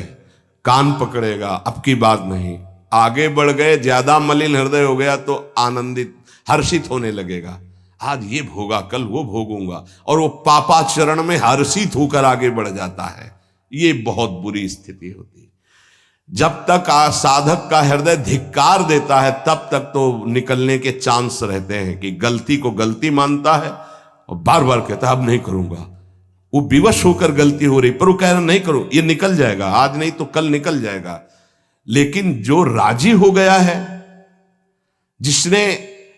Speaker 1: कान पकड़ेगा, अब की बात नहीं। आगे बढ़ गए, ज्यादा मलिन हृदय हो गया तो आनंदित हर्षित होने लगेगा, आज ये भोगा कल वो भोगूंगा, और वो पापाचरण में हर्षित होकर आगे बढ़ जाता है। ये बहुत बुरी स्थिति होती है। जब तक साधक का हृदय धिक्कार देता है तब तक तो निकलने के चांस रहते हैं कि गलती को गलती मानता है और बार बार कहता है अब नहीं करूंगा। वो विवश होकर गलती हो रही पर वो कह रहा नहीं करो, ये निकल जाएगा, आज नहीं तो कल निकल जाएगा। लेकिन जो राजी हो गया है, जिसने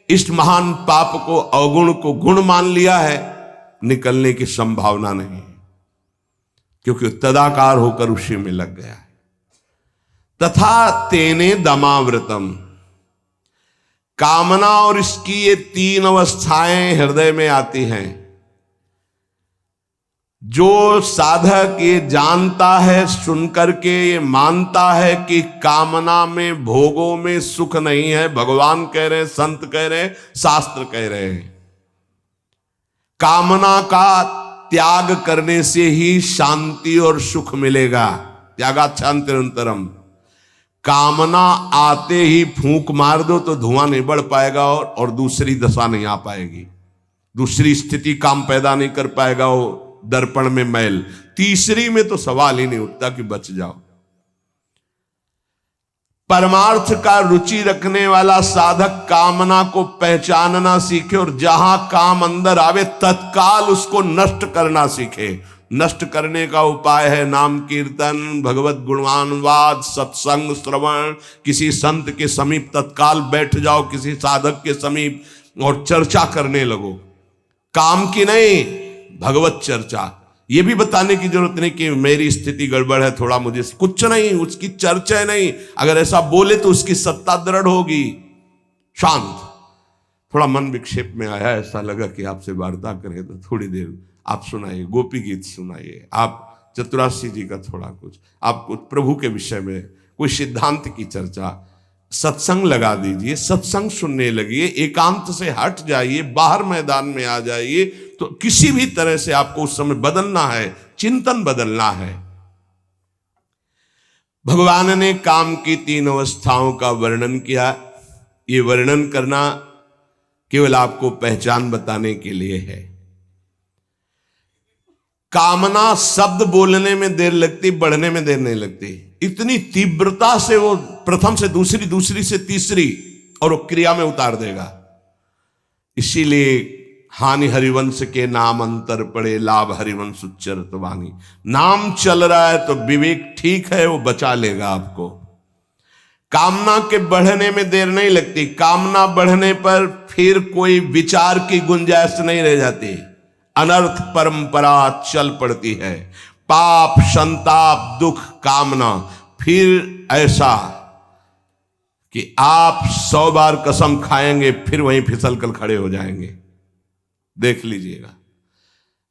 Speaker 1: इस महान पाप को अवगुण को गुण मान लिया है, निकलने की संभावना नहीं है, क्योंकि तदाकार होकर उसी में लग गया है। तथा तेने दमावृतम, कामना और इसकी ये 3 अवस्थाएं हृदय में आती हैं। जो साधक ये जानता है, सुनकर के ये मानता है कि कामना में भोगों में सुख नहीं है, भगवान कह रहे हैं, संत कह रहे हैं, शास्त्र कह रहे हैं, कामना का त्याग करने से ही शांति और सुख मिलेगा। त्यागात् शान्तिरन्तरम्। कामना आते ही फूंक मार दो तो धुआं नहीं बढ़ पाएगा और दूसरी दशा नहीं आ पाएगी, दूसरी स्थिति काम पैदा नहीं कर पाएगा, वो दर्पण में मैल, तीसरी में तो सवाल ही नहीं उठता कि बच जाओ। परमार्थ का रुचि रखने वाला साधक कामना को पहचानना सीखे और जहां काम अंदर आवे तत्काल उसको नष्ट करना सीखे। नष्ट करने का उपाय है नाम कीर्तन, भगवत गुणगानवाद, सत्संग, श्रवण। किसी संत के समीप तत्काल बैठ जाओ, किसी साधक के समीप, और चर्चा करने लगो, काम की नहीं, भगवत चर्चा। ये भी बताने की जरूरत नहीं कि मेरी स्थिति गड़बड़ है, थोड़ा मुझे, कुछ नहीं, उसकी चर्चा नहीं। अगर ऐसा बोले तो उसकी सत्ता दृढ़ होगी। शांत, थोड़ा मन विक्षेप में आया, ऐसा लगा कि आपसे वार्ता करें तो थोड़ी देर आप सुनाइए, गोपी गीत सुनाइए, आप चतुराशी जी का थोड़ा कुछ, आप कुछ प्रभु के विषय में कोई सिद्धांत की चर्चा, सत्संग लगा दीजिए, सत्संग सुनने लगिए, एकांत से हट जाइए, बाहर मैदान में आ जाइए। तो किसी भी तरह से आपको उस समय बदलना है, चिंतन बदलना है। भगवान ने काम की 3 अवस्थाओं का वर्णन किया। ये वर्णन करना केवल आपको पहचान बताने के लिए है। कामना शब्द बोलने में देर लगती, बढ़ने में देर नहीं लगती। इतनी तीव्रता से वो प्रथम से दूसरी, दूसरी से तीसरी, और वो क्रिया में उतार देगा। इसीलिए हानि हरिवंश के नाम अंतर पड़े, लाभ हरिवंश उच्चरत वाणी। नाम चल रहा है तो विवेक ठीक है, वो बचा लेगा आपको। कामना के बढ़ने में देर नहीं लगती। कामना बढ़ने पर फिर कोई विचार की गुंजाइश नहीं रह जाती, अनर्थ परंपरा चल पड़ती है। पाप, संताप, दुख, कामना, फिर ऐसा कि आप 100 बार कसम खाएंगे फिर वहीं फिसल कर खड़े हो जाएंगे। देख लीजिएगा,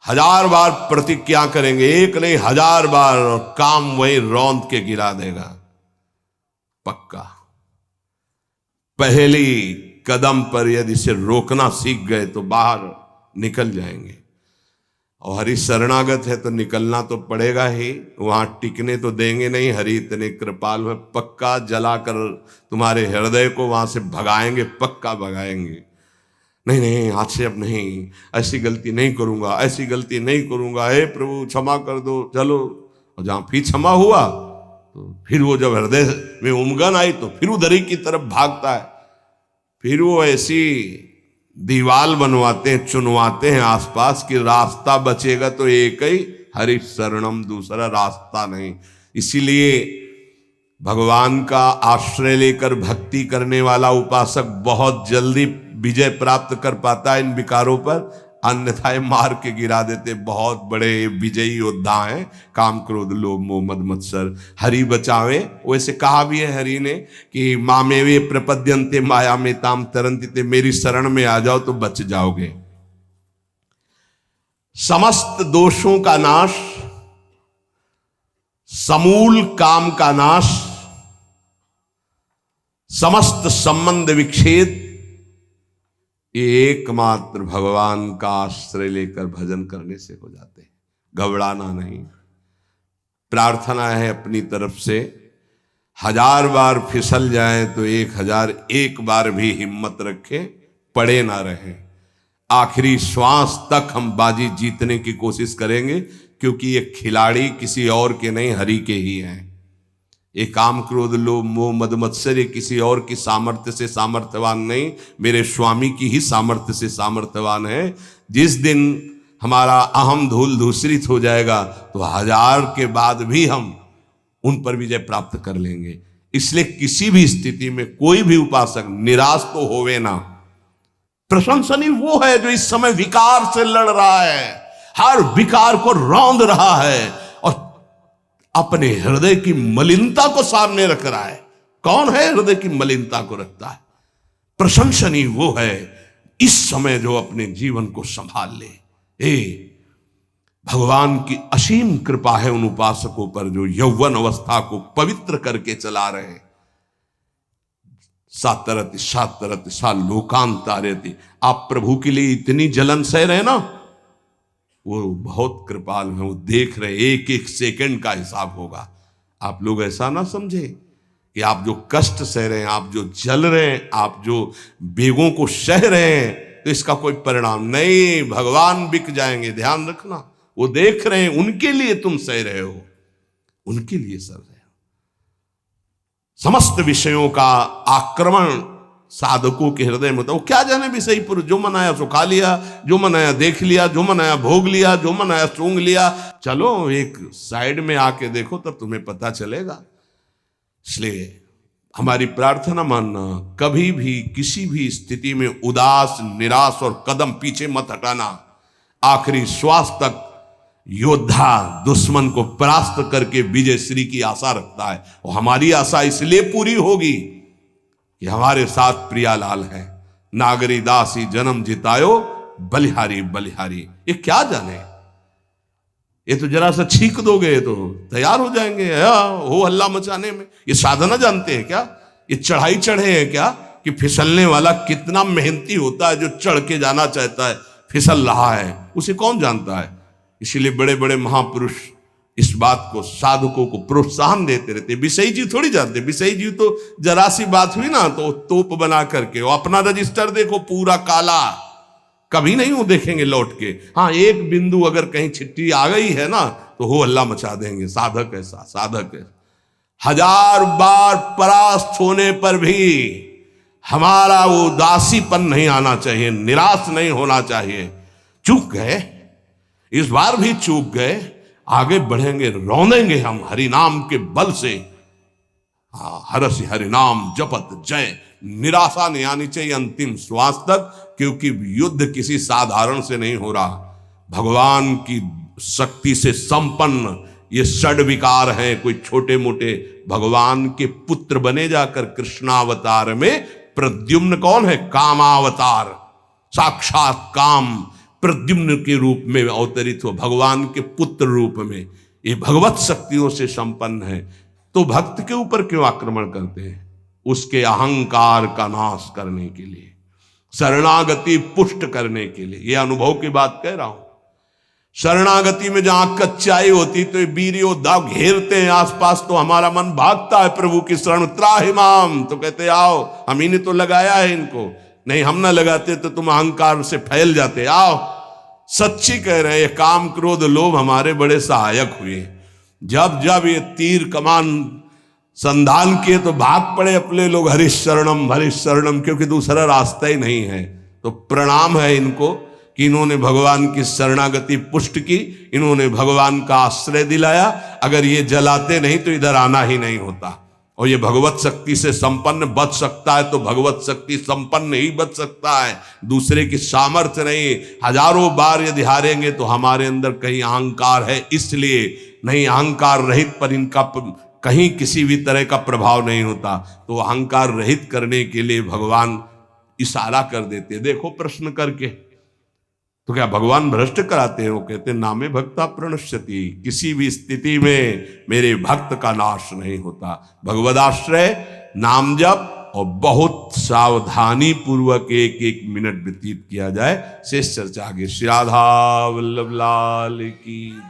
Speaker 1: 1000 बार प्रतिज्ञा करेंगे, एक नहीं 1000 बार, और काम वहीं रौंद के गिरा देगा, पक्का। पहली कदम पर यदि इसे रोकना सीख गए तो बाहर निकल जाएंगे। और हरि शरणागत है तो निकलना तो पड़ेगा ही, वहां टिकने तो देंगे नहीं। हरि इतने कृपालु है, पक्का जलाकर तुम्हारे हृदय को वहां से भगाएंगे, पक्का भगाएंगे। नहीं नहीं, आज से अब नहीं, ऐसी गलती नहीं करूंगा, ऐसी गलती नहीं करूंगा, हे प्रभु क्षमा कर दो, चलो। और जहां फिर क्षमा हुआ तो फिर वो जब हृदय में उमगन आई तो फिर उधर ही की तरफ भागता है। फिर वो ऐसी दीवाल बनवाते हैं, चुनवाते हैं आसपास कि रास्ता बचेगा तो एक ही, हरि शरणम, दूसरा रास्ता नहीं। इसीलिए भगवान का आश्रय लेकर भक्ति करने वाला उपासक बहुत जल्दी विजय प्राप्त कर पाता है इन विकारों पर, अन्यथा मार के गिरा देते। बहुत बड़े विजयी योद्धा हैं, काम, क्रोध, लोभ, मोह, मद, मत्सर। हरि बचावे। वैसे कहा भी है हरि ने कि मामेवे प्रपद्यन्ते माया में ताम तरन्ति, मेरी शरण में आ जाओ तो बच जाओगे। समस्त दोषों का नाश, समूल काम का नाश, समस्त संबंध विच्छेद एकमात्र भगवान का आश्रय लेकर भजन करने से हो जाते हैं। घबराना नहीं। प्रार्थना है अपनी तरफ से, 1000 बार फिसल जाए तो 1001 बार भी हिम्मत रखें, पड़े ना रहें। आखिरी श्वास तक हम बाजी जीतने की कोशिश करेंगे, क्योंकि ये खिलाड़ी किसी और के नहीं, हरि के ही हैं। ये काम क्रोध लोभ मोह मद मत्सर्य किसी और की सामर्थ्य से सामर्थ्यवान नहीं, मेरे स्वामी की ही सामर्थ्य से सामर्थ्यवान है। जिस दिन हमारा अहम धूल धूसरित हो जाएगा तो 1000 के बाद भी हम उन पर विजय प्राप्त कर लेंगे। इसलिए किसी भी स्थिति में कोई भी उपासक निराश तो होवे ना। प्रशंसनीय वो है जो इस समय विकार से लड़ रहा है, हर विकार को रौंद रहा है और अपने हृदय की मलिनता को सामने रख रहा है। कौन है हृदय की मलिनता को रखता है? प्रशंसनीय वो है इस समय जो अपने जीवन को संभाल ले। भगवान की असीम कृपा है उन उपासकों पर जो यौवन अवस्था को पवित्र करके चला रहे। सातरति सातरति सा लोकांतारति। आप प्रभु के लिए इतनी जलन सह रहे ना, वो बहुत कृपाल है, वो देख रहे, एक एक सेकंड का हिसाब होगा। आप लोग ऐसा ना समझे कि आप जो कष्ट सह रहे हैं, आप जो जल रहे हैं, आप जो बेगों को सह रहे हैं, तो इसका कोई परिणाम नहीं। भगवान बिक जाएंगे, ध्यान रखना। वो देख रहे हैं, उनके लिए तुम सह रहे हो, उनके लिए सह रहे हो। समस्त विषयों का आक्रमण साधकों के हृदय में होता है। वो क्या जाने विषयी पुरुष, जो मनाया सो खा लिया, जो मनाया देख लिया, जो मनाया भोग लिया, जो मनाया सूंघ लिया। चलो एक साइड में आके देखो, तब तुम्हें पता चलेगा। इसलिए हमारी प्रार्थना मानना, कभी भी किसी भी स्थिति में उदास निराश और कदम पीछे मत हटाना। आखिरी श्वास तक योद्धा दुश्मन को परास्त करके विजय श्री की आशा रखता है। और हमारी आशा इसलिए पूरी होगी कि हमारे साथ प्रियालाल है। नागरी दासी जन्म जितायो, बलिहारी बलिहारी। ये क्या जाने, ये तो जरा सा छींक दोगे तो तैयार हो जाएंगे हो हल्ला मचाने में। ये साधना जानते हैं क्या? ये चढ़ाई चढ़े हैं क्या? कि फिसलने वाला कितना मेहनती होता है, जो चढ़ के जाना चाहता है फिसल रहा है, उसे कौन जानता है। इसीलिए बड़े बड़े महापुरुष इस बात को साधकों को प्रोत्साहन देते रहते। विषयी जी थोड़ी जानते, विषयी जी तो जरा सी बात हुई ना तो तोप बना करके, वो अपना रजिस्टर देखो पूरा काला, कभी नहीं वो देखेंगे लौट के। हाँ, एक बिंदु अगर कहीं छिट्टी आ गई है ना तो हो हल्ला मचा देंगे। साधक ऐसा, साधक है। 1000 बार परास्त होने पर भी हमारा वो उदासीपन नहीं आना चाहिए, निराश नहीं होना चाहिए। चूक गए, इस बार भी चूक गए, आगे बढ़ेंगे, रौंदेंगे हम हरि नाम के बल से। हरसि हरि नाम जपत जय। निराशा नहीं आनी चाहिए अंतिम श्वास तक, क्योंकि युद्ध किसी साधारण से नहीं हो रहा। भगवान की शक्ति से संपन्न ये षड विकार हैं, कोई छोटे मोटे। भगवान के पुत्र बने जाकर कृष्णावतार में प्रद्युम्न कौन है? कामावतार, साक्षात काम प्रद्युम्न के रूप में अवतरित हो, भगवान के पुत्र रूप में। ये भगवत शक्तियों से संपन्न है। तो भक्त के ऊपर क्यों आक्रमण करते हैं? उसके अहंकार का नाश करने के लिए, शरणागति पुष्ट करने के लिए। ये अनुभव की बात कह रहा हूं। शरणागति में जहां कच्चाई होती तो वीर योद्धा घेरते हैं आसपास, तो हमारा मन भागता है प्रभु की शरण। त्राहिमाम, तो कहते आओ, हम ही ने तो लगाया है इनको, नहीं हम ना लगाते तो तुम अहंकार से फैल जाते। आओ, सच्ची कह रहे हैं, काम क्रोध लोभ हमारे बड़े सहायक हुए। जब जब ये तीर कमान संधान किए तो भाग पड़े अपने लोग, हरीश शरणम, क्योंकि दूसरा रास्ता ही नहीं है। तो प्रणाम है इनको कि इन्होंने भगवान की शरणागति पुष्ट की, इन्होंने भगवान का आश्रय दिलाया। अगर ये जलाते नहीं तो इधर आना ही नहीं होता। और ये भगवत शक्ति से संपन्न बच सकता है तो भगवत शक्ति संपन्न ही बच सकता है, दूसरे की सामर्थ्य नहीं। 1000 बार यदि हारेंगे तो हमारे अंदर कहीं अहंकार है, इसलिए नहीं। अहंकार रहित पर इनका कहीं किसी भी तरह का प्रभाव नहीं होता। तो अहंकार रहित करने के लिए भगवान इशारा कर देते। देखो प्रश्न करके, तो क्या भगवान भ्रष्ट कराते हैं? वो कहते नामे भक्ता प्रणश्यति, किसी भी स्थिति में मेरे भक्त का नाश नहीं होता। भगवदाश्रय, नाम जप, और बहुत सावधानी पूर्वक एक एक मिनट व्यतीत किया जाए। शेष चर्चा आगे। श्री राधा वल्लभ लाल की।